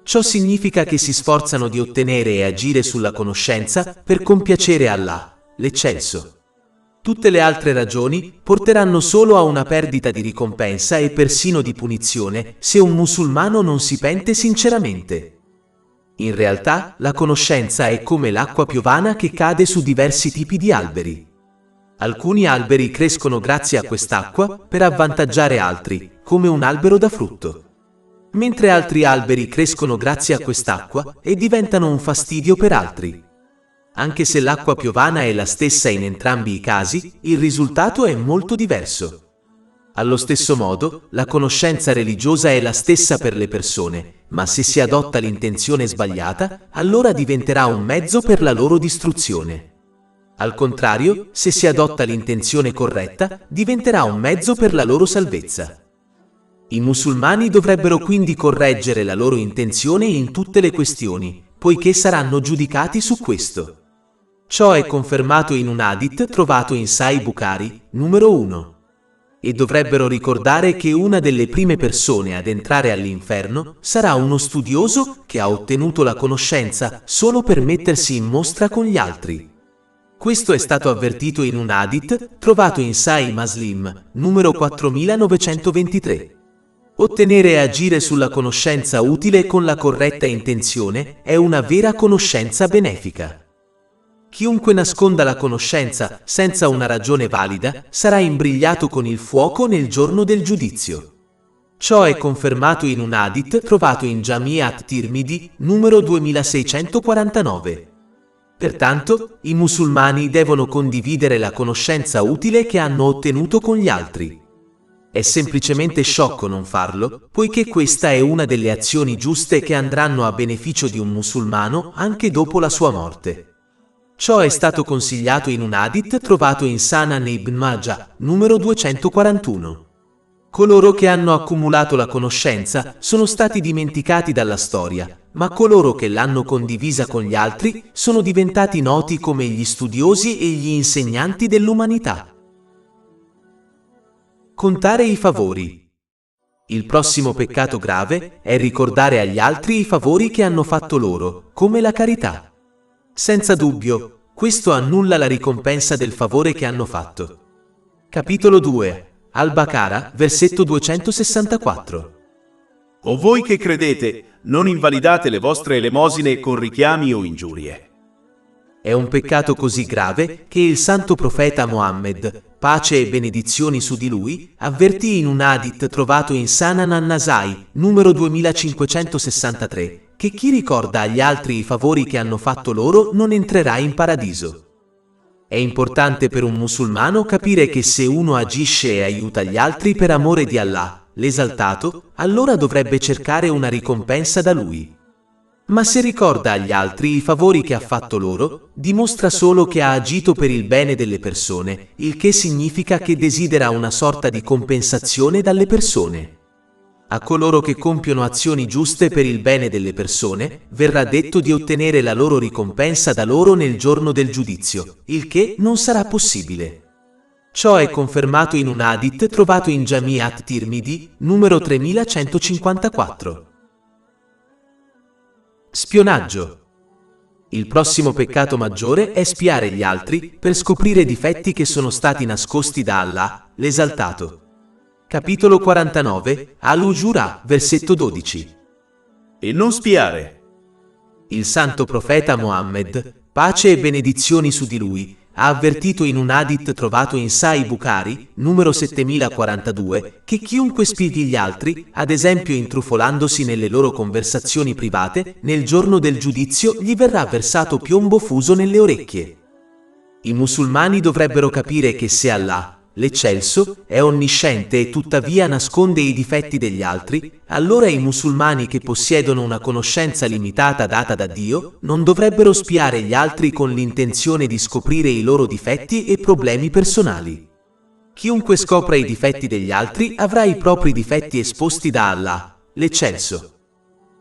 Ciò significa che si sforzano di ottenere e agire sulla conoscenza per compiacere Allah, l'Eccelso. Tutte le altre ragioni porteranno solo a una perdita di ricompensa e persino di punizione se un musulmano non si pente sinceramente. In realtà, la conoscenza è come l'acqua piovana che cade su diversi tipi di alberi. Alcuni alberi crescono grazie a quest'acqua per avvantaggiare altri, come un albero da frutto. Mentre altri alberi crescono grazie a quest'acqua e diventano un fastidio per altri. Anche se l'acqua piovana è la stessa in entrambi i casi, il risultato è molto diverso. Allo stesso modo, la conoscenza religiosa è la stessa per le persone, ma se si adotta l'intenzione sbagliata, allora diventerà un mezzo per la loro distruzione. Al contrario, se si adotta l'intenzione corretta, diventerà un mezzo per la loro salvezza. I musulmani dovrebbero quindi correggere la loro intenzione in tutte le questioni, poiché saranno giudicati su questo. Ciò è confermato in un hadith trovato in Sahih Bukhari, numero 1. E dovrebbero ricordare che una delle prime persone ad entrare all'inferno sarà uno studioso che ha ottenuto la conoscenza solo per mettersi in mostra con gli altri. Questo è stato avvertito in un hadith trovato in Sahih Muslim, numero 4923. Ottenere e agire sulla conoscenza utile con la corretta intenzione è una vera conoscenza benefica. Chiunque nasconda la conoscenza senza una ragione valida sarà imbrigliato con il fuoco nel giorno del giudizio. Ciò è confermato in un hadith trovato in Jami' at-Tirmidhi, numero 2649. Pertanto, i musulmani devono condividere la conoscenza utile che hanno ottenuto con gli altri. È semplicemente sciocco non farlo, poiché questa è una delle azioni giuste che andranno a beneficio di un musulmano anche dopo la sua morte. Ciò è stato consigliato in un hadith trovato in Sunan Ibn Majah, numero 241. Coloro che hanno accumulato la conoscenza sono stati dimenticati dalla storia, ma coloro che l'hanno condivisa con gli altri sono diventati noti come gli studiosi e gli insegnanti dell'umanità. Contare i favori. Il prossimo peccato grave è ricordare agli altri i favori che hanno fatto loro, come la carità. Senza dubbio, questo annulla la ricompensa del favore che hanno fatto. Capitolo 2. Al-Baqarah, versetto 264. O voi che credete, non invalidate le vostre elemosine con richiami o ingiurie. È un peccato così grave che il santo profeta Mohammed, pace e benedizioni su di lui, avvertì in un hadith trovato in Sunan an-Nasai, numero 2563, che chi ricorda agli altri i favori che hanno fatto loro non entrerà in paradiso. È importante per un musulmano capire che se uno agisce e aiuta gli altri per amore di Allah, l'esaltato, allora dovrebbe cercare una ricompensa da lui. Ma se ricorda agli altri i favori che ha fatto loro, dimostra solo che ha agito per il bene delle persone, il che significa che desidera una sorta di compensazione dalle persone. A coloro che compiono azioni giuste per il bene delle persone, verrà detto di ottenere la loro ricompensa da loro nel giorno del giudizio, il che non sarà possibile. Ciò è confermato in un hadith trovato in Jami' at-Tirmidhi, numero 3154. Spionaggio. Il prossimo peccato maggiore è spiare gli altri per scoprire difetti che sono stati nascosti da Allah, l'esaltato. Capitolo 49, Al-Hujurat, versetto 12. E non spiare. Il santo profeta Mohammed, pace e benedizioni su di lui, ha avvertito in un hadith trovato in Sahih Bukhari, numero 7042, che chiunque spieghi gli altri, ad esempio intrufolandosi nelle loro conversazioni private, nel giorno del giudizio gli verrà versato piombo fuso nelle orecchie. I musulmani dovrebbero capire che se Allah, l'eccelso, è onnisciente e tuttavia nasconde i difetti degli altri, allora i musulmani che possiedono una conoscenza limitata data da Dio non dovrebbero spiare gli altri con l'intenzione di scoprire i loro difetti e problemi personali. Chiunque scopra i difetti degli altri avrà i propri difetti esposti da Allah, l'eccelso.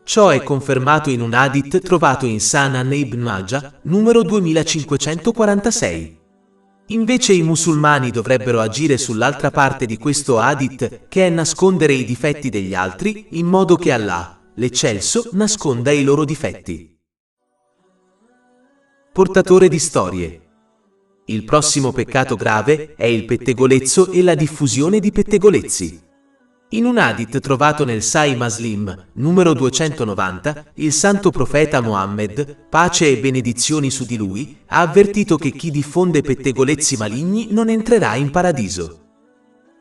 Ciò è confermato in un hadith trovato in Sunan Ibn Majah, numero 2546. Invece i musulmani dovrebbero agire sull'altra parte di questo hadith, che è nascondere i difetti degli altri, in modo che Allah, l'eccelso, nasconda i loro difetti. Portatore di storie. Il prossimo peccato grave è il pettegolezzo e la diffusione di pettegolezzi. In un hadith trovato nel Sahih Muslim, numero 290, il santo profeta Mohammed, pace e benedizioni su di lui, ha avvertito che chi diffonde pettegolezzi maligni non entrerà in paradiso.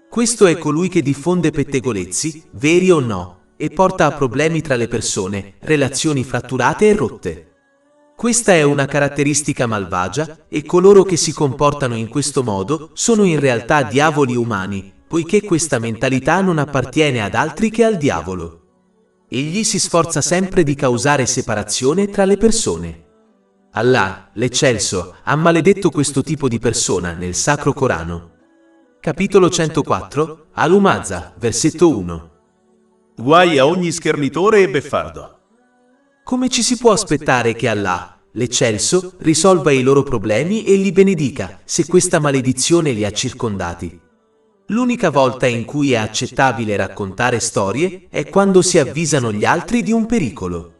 Questo è colui che diffonde pettegolezzi, veri o no, e porta a problemi tra le persone, relazioni fratturate e rotte. Questa è una caratteristica malvagia, e coloro che si comportano in questo modo sono in realtà diavoli umani, poiché questa mentalità non appartiene ad altri che al diavolo. Egli si sforza sempre di causare separazione tra le persone. Allah, l'eccelso, ha maledetto questo tipo di persona nel Sacro Corano. Capitolo 104, Al-Humazah, versetto 1. Guai a ogni schernitore e beffardo. Come ci si può aspettare che Allah, l'eccelso, risolva i loro problemi e li benedica, se questa maledizione li ha circondati? L'unica volta in cui è accettabile raccontare storie è quando si avvisano gli altri di un pericolo.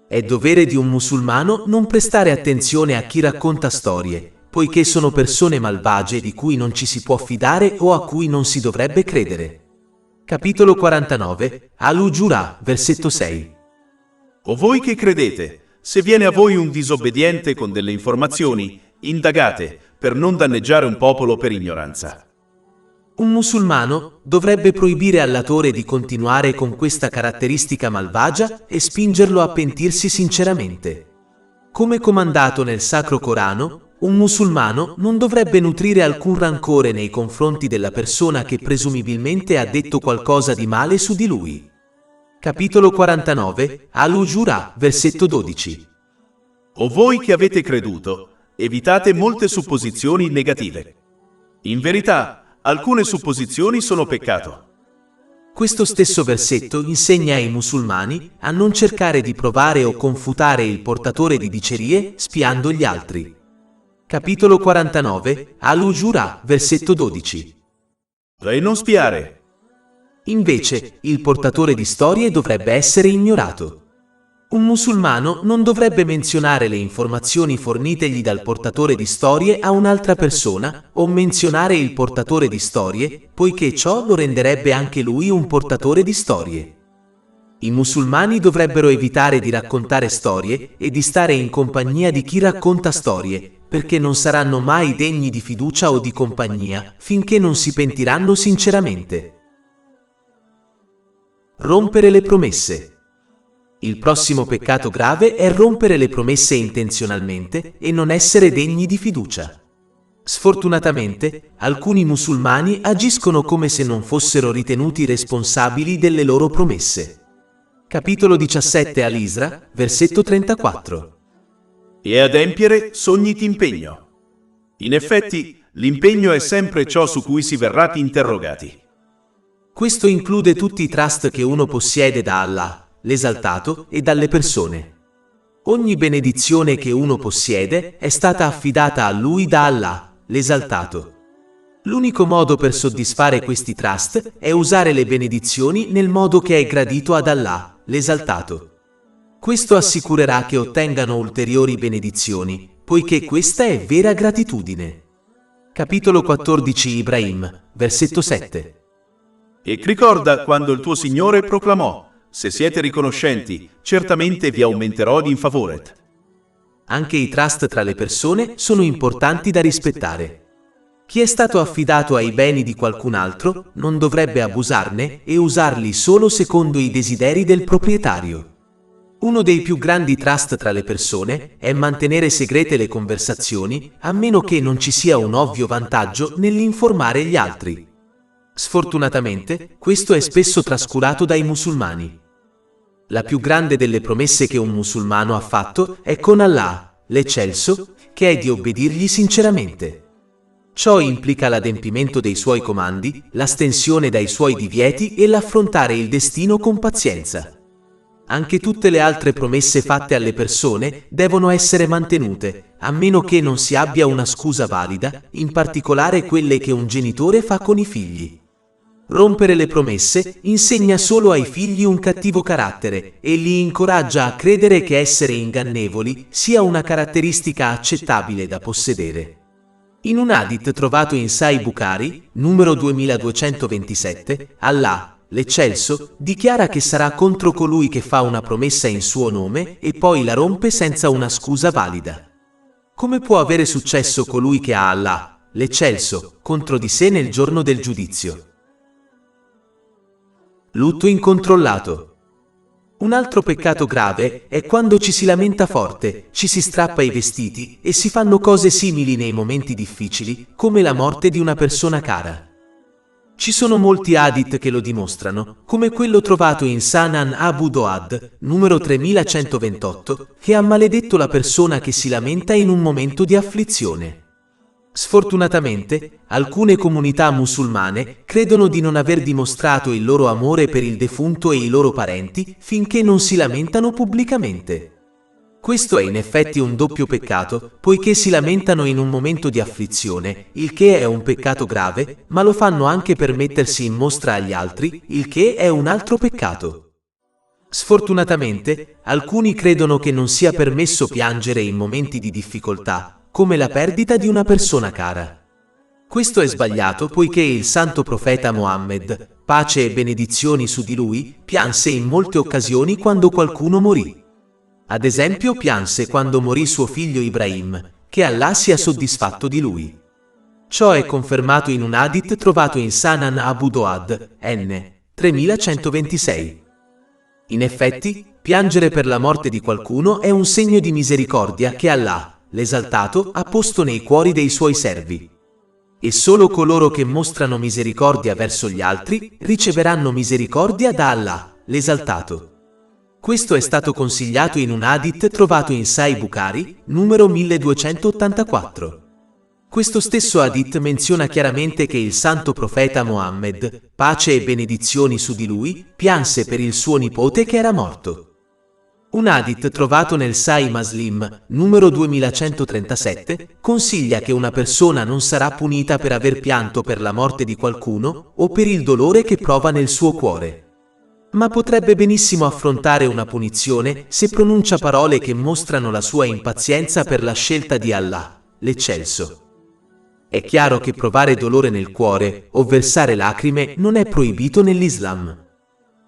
È dovere di un musulmano non prestare attenzione a chi racconta storie, poiché sono persone malvagie di cui non ci si può fidare o a cui non si dovrebbe credere. Capitolo 49, Al-Hujurat, versetto 6. O voi che credete, Se viene a voi un disobbediente con delle informazioni, indagate per non danneggiare un popolo per ignoranza. Un musulmano dovrebbe proibire all'attore di continuare con questa caratteristica malvagia e spingerlo a pentirsi sinceramente. Come comandato nel Sacro Corano, un musulmano non dovrebbe nutrire alcun rancore nei confronti della persona che presumibilmente ha detto qualcosa di male su di lui. Capitolo 49, Al-Ujura, versetto 12. O voi che avete creduto, evitate molte supposizioni negative. In verità, alcune supposizioni sono peccato. Questo stesso versetto insegna ai musulmani a non cercare di provare o confutare il portatore di dicerie spiando gli altri. Capitolo 49, Al-Ujura, versetto 12. E non spiare. Invece, il portatore di storie dovrebbe essere ignorato. Un musulmano non dovrebbe menzionare le informazioni fornitegli dal portatore di storie a un'altra persona o menzionare il portatore di storie, poiché ciò lo renderebbe anche lui un portatore di storie. I musulmani dovrebbero evitare di raccontare storie e di stare in compagnia di chi racconta storie, perché non saranno mai degni di fiducia o di compagnia finché non si pentiranno sinceramente. Rompere le promesse. Il prossimo peccato grave è rompere le promesse intenzionalmente e non essere degni di fiducia. Sfortunatamente, alcuni musulmani agiscono come se non fossero ritenuti responsabili delle loro promesse. Capitolo 17 Al-Isra, versetto 34. E adempiere ogni impegno. In effetti, l'impegno è sempre ciò su cui si verrà interrogati. Questo include tutti i trust che uno possiede da Allah, l'Esaltato, e dalle persone. Ogni benedizione che uno possiede è stata affidata a lui da Allah, l'Esaltato. L'unico modo per soddisfare questi trust è usare le benedizioni nel modo che è gradito ad Allah, l'Esaltato. Questo assicurerà che ottengano ulteriori benedizioni, poiché questa è vera gratitudine. Capitolo 14 Ibrahim, versetto 7. E ricorda quando il tuo Signore proclamò: se siete riconoscenti, certamente vi aumenterò in favore. Anche i trust tra le persone sono importanti da rispettare. Chi è stato affidato ai beni di qualcun altro non dovrebbe abusarne e usarli solo secondo i desideri del proprietario. Uno dei più grandi trust tra le persone è mantenere segrete le conversazioni, a meno che non ci sia un ovvio vantaggio nell'informare gli altri. Sfortunatamente, questo è spesso trascurato dai musulmani. La più grande delle promesse che un musulmano ha fatto è con Allah, l'Eccelso, che è di obbedirgli sinceramente. Ciò implica l'adempimento dei suoi comandi, l'astensione dai suoi divieti e l'affrontare il destino con pazienza. Anche tutte le altre promesse fatte alle persone devono essere mantenute, a meno che non si abbia una scusa valida, in particolare quelle che un genitore fa con i figli. Rompere le promesse insegna solo ai figli un cattivo carattere e li incoraggia a credere che essere ingannevoli sia una caratteristica accettabile da possedere. In un hadith trovato in Sahih Bukhari, numero 2227, Allah, l'Eccelso, dichiara che sarà contro colui che fa una promessa in suo nome e poi la rompe senza una scusa valida. Come può avere successo colui che ha Allah, l'Eccelso, contro di sé nel giorno del giudizio? Lutto incontrollato. Un altro peccato grave è quando ci si lamenta forte, ci si strappa i vestiti e si fanno cose simili nei momenti difficili, come la morte di una persona cara. Ci sono molti hadith che lo dimostrano, come quello trovato in Sunan Abu Dawud, numero 3128, che ha maledetto la persona che si lamenta in un momento di afflizione. Sfortunatamente, alcune comunità musulmane credono di non aver dimostrato il loro amore per il defunto e i loro parenti finché non si lamentano pubblicamente. Questo è in effetti un doppio peccato, poiché si lamentano in un momento di afflizione, il che è un peccato grave, ma lo fanno anche per mettersi in mostra agli altri, il che è un altro peccato. Sfortunatamente, alcuni credono che non sia permesso piangere in momenti di difficoltà, come la perdita di una persona cara. Questo è sbagliato poiché il santo profeta Mohammed, pace e benedizioni su di lui, pianse in molte occasioni quando qualcuno morì. Ad esempio, pianse quando morì suo figlio Ibrahim, che Allah sia soddisfatto di lui. Ciò è confermato in un hadith trovato in Sunan Abu Dawud, N. 3126. In effetti, piangere per la morte di qualcuno è un segno di misericordia che Allah, l'Esaltato, ha posto nei cuori dei suoi servi. E solo coloro che mostrano misericordia verso gli altri riceveranno misericordia da Allah, l'Esaltato. Questo è stato consigliato in un hadith trovato in Sahih Bukhari, numero 1284. Questo stesso hadith menziona chiaramente che il santo profeta Mohammed, pace e benedizioni su di lui, pianse per il suo nipote che era morto. Un hadith trovato nel Sahih Muslim, numero 2137, consiglia che una persona non sarà punita per aver pianto per la morte di qualcuno o per il dolore che prova nel suo cuore. Ma potrebbe benissimo affrontare una punizione se pronuncia parole che mostrano la sua impazienza per la scelta di Allah, l'Eccelso. È chiaro che provare dolore nel cuore o versare lacrime non è proibito nell'Islam.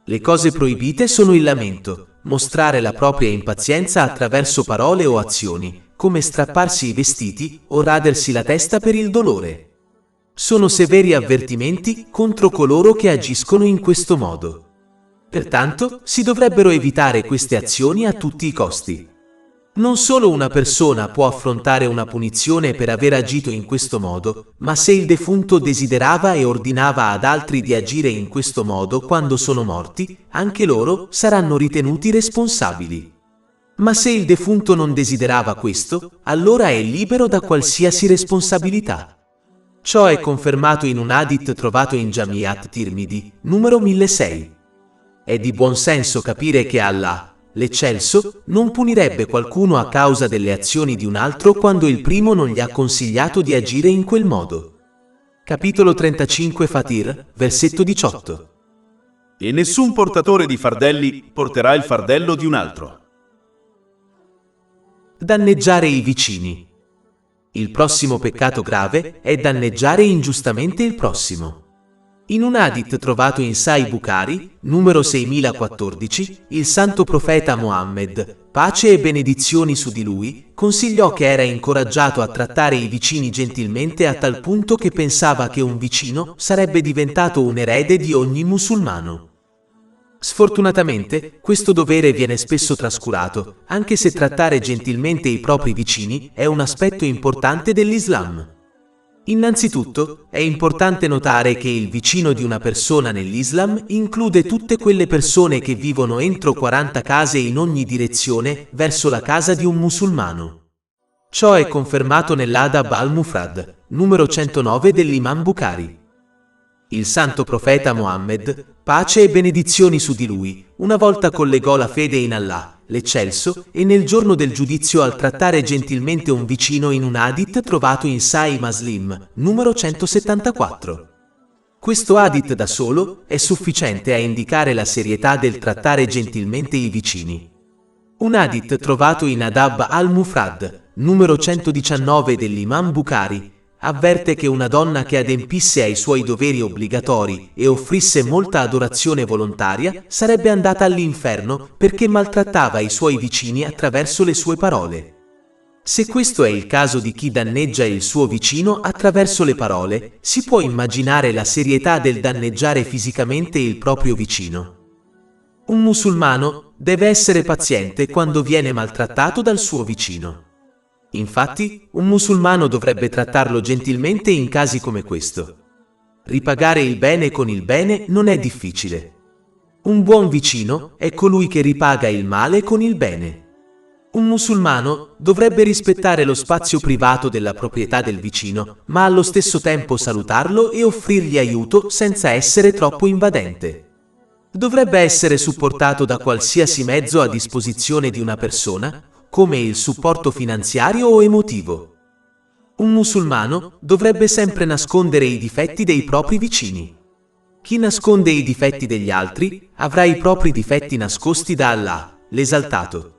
Le cose proibite sono il lamento, mostrare la propria impazienza attraverso parole o azioni, come strapparsi i vestiti o radersi la testa per il dolore. Sono severi avvertimenti contro coloro che agiscono in questo modo. Pertanto, si dovrebbero evitare queste azioni a tutti i costi. Non solo una persona può affrontare una punizione per aver agito in questo modo, ma se il defunto desiderava e ordinava ad altri di agire in questo modo quando sono morti, anche loro saranno ritenuti responsabili. Ma se il defunto non desiderava questo, allora è libero da qualsiasi responsabilità. Ciò è confermato in un hadith trovato in Jami' Tirmidhi, numero 1006. È di buon senso capire che Allah, l'Eccelso, non punirebbe qualcuno a causa delle azioni di un altro quando il primo non gli ha consigliato di agire in quel modo. Capitolo 35 Fatir, versetto 18. E nessun portatore di fardelli porterà il fardello di un altro. Danneggiare i vicini. Il prossimo peccato grave è danneggiare ingiustamente il prossimo. In un hadith trovato in Sahih Bukhari, numero 6014, il santo profeta Mohammed, pace e benedizioni su di lui, consigliò che era incoraggiato a trattare i vicini gentilmente a tal punto che pensava che un vicino sarebbe diventato un erede di ogni musulmano. Sfortunatamente, questo dovere viene spesso trascurato, anche se trattare gentilmente i propri vicini è un aspetto importante dell'Islam. Innanzitutto, è importante notare che il vicino di una persona nell'Islam include tutte quelle persone che vivono entro 40 case in ogni direzione verso la casa di un musulmano. Ciò è confermato nell'Adab al-Mufrad, numero 109 dell'Imam Bukhari. Il santo profeta Mohammed, pace e benedizioni su di lui, una volta collegò la fede in Allah, l'Eccelso, e nel giorno del giudizio al trattare gentilmente un vicino in un hadith trovato in Sahih Muslim, numero 174. Questo hadith da solo è sufficiente a indicare la serietà del trattare gentilmente i vicini. Un hadith trovato in Adab al-Mufrad, numero 119 dell'Imam Bukhari, avverte che una donna che adempisse ai suoi doveri obbligatori e offrisse molta adorazione volontaria sarebbe andata all'inferno perché maltrattava i suoi vicini attraverso le sue parole. Se questo è il caso di chi danneggia il suo vicino attraverso le parole, si può immaginare la serietà del danneggiare fisicamente il proprio vicino. Un musulmano deve essere paziente quando viene maltrattato dal suo vicino. Infatti, un musulmano dovrebbe trattarlo gentilmente in casi come questo. Ripagare il bene con il bene non è difficile. Un buon vicino è colui che ripaga il male con il bene. Un musulmano dovrebbe rispettare lo spazio privato della proprietà del vicino, ma allo stesso tempo salutarlo e offrirgli aiuto senza essere troppo invadente. Dovrebbe essere supportato da qualsiasi mezzo a disposizione di una persona, come il supporto finanziario o emotivo. Un musulmano dovrebbe sempre nascondere i difetti dei propri vicini. Chi nasconde i difetti degli altri avrà i propri difetti nascosti da Allah, l'Esaltato.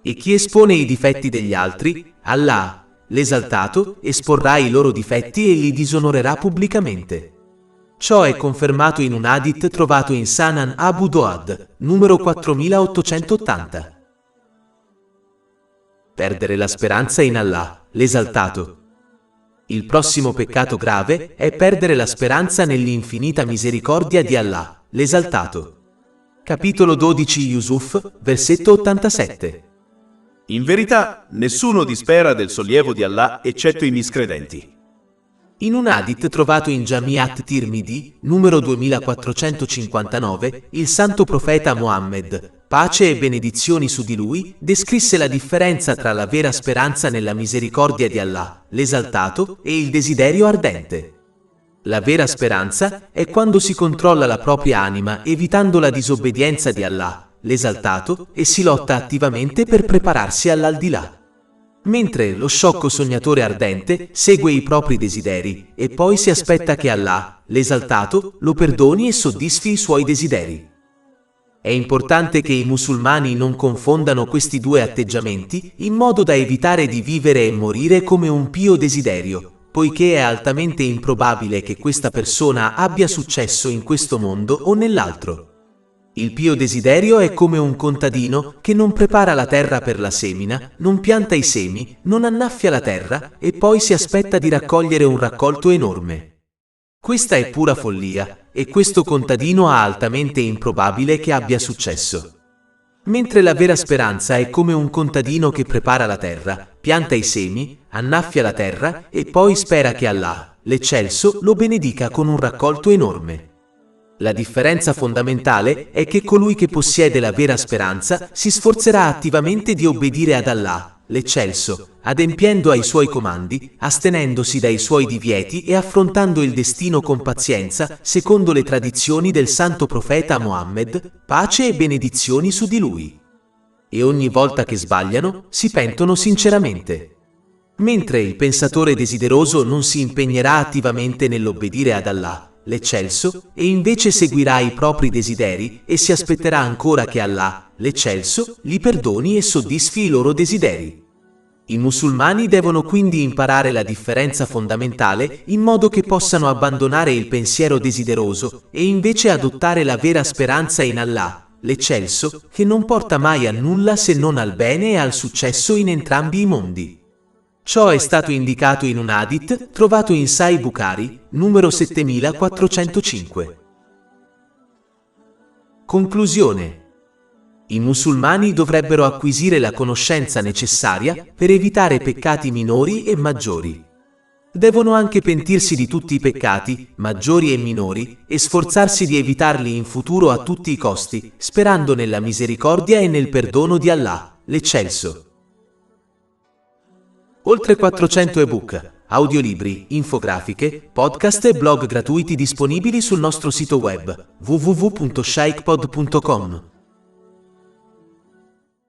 E chi espone i difetti degli altri, Allah, l'Esaltato, esporrà i loro difetti e li disonorerà pubblicamente. Ciò è confermato in un hadith trovato in Sunan Abu Dawud, numero 4880. perdere la speranza in Allah, l'Esaltato. Il prossimo peccato grave è perdere la speranza nell'infinita misericordia di Allah, l'Esaltato. Capitolo 12 Yusuf, versetto 87. In verità, nessuno dispera del sollievo di Allah eccetto i miscredenti. In un hadith trovato in Jamiat Tirmidhi, numero 2459, il santo profeta Mohammed, pace e benedizioni su di lui, descrisse la differenza tra la vera speranza nella misericordia di Allah, l'Esaltato, e il desiderio ardente. La vera speranza è quando si controlla la propria anima evitando la disobbedienza di Allah, l'Esaltato, e si lotta attivamente per prepararsi all'aldilà. Mentre lo sciocco sognatore ardente segue i propri desideri e poi si aspetta che Allah, l'Esaltato, lo perdoni e soddisfi i suoi desideri. È importante che i musulmani non confondano questi due atteggiamenti in modo da evitare di vivere e morire come un pio desiderio, poiché è altamente improbabile che questa persona abbia successo in questo mondo o nell'altro. Il pio desiderio è come un contadino che non prepara la terra per la semina, non pianta i semi, non annaffia la terra e poi si aspetta di raccogliere un raccolto enorme. Questa è pura follia e questo contadino è altamente improbabile che abbia successo. Mentre la vera speranza è come un contadino che prepara la terra, pianta i semi, annaffia la terra e poi spera che Allah, l'Eccelso, lo benedica con un raccolto enorme. La differenza fondamentale è che colui che possiede la vera speranza si sforzerà attivamente di obbedire ad Allah, l'Eccelso, adempiendo ai suoi comandi, astenendosi dai suoi divieti e affrontando il destino con pazienza, secondo le tradizioni del santo profeta Mohammed, pace e benedizioni su di lui. E ogni volta che sbagliano, si pentono sinceramente. Mentre il pensatore desideroso non si impegnerà attivamente nell'obbedire ad Allah, l'Eccelso, e invece seguirà i propri desideri e si aspetterà ancora che Allah, l'Eccelso, li perdoni e soddisfi i loro desideri. I musulmani devono quindi imparare la differenza fondamentale in modo che possano abbandonare il pensiero desideroso e invece adottare la vera speranza in Allah, l'Eccelso, che non porta mai a nulla se non al bene e al successo in entrambi i mondi. Ciò è stato indicato in un hadith trovato in Sahih Bukhari, numero 7405. Conclusione. I musulmani dovrebbero acquisire la conoscenza necessaria per evitare peccati minori e maggiori. Devono anche pentirsi di tutti i peccati, maggiori e minori, e sforzarsi di evitarli in futuro a tutti i costi, sperando nella misericordia e nel perdono di Allah, l'Eccelso. Oltre 400 ebook, audiolibri, infografiche, podcast e blog gratuiti disponibili sul nostro sito web www.shaykhpod.com.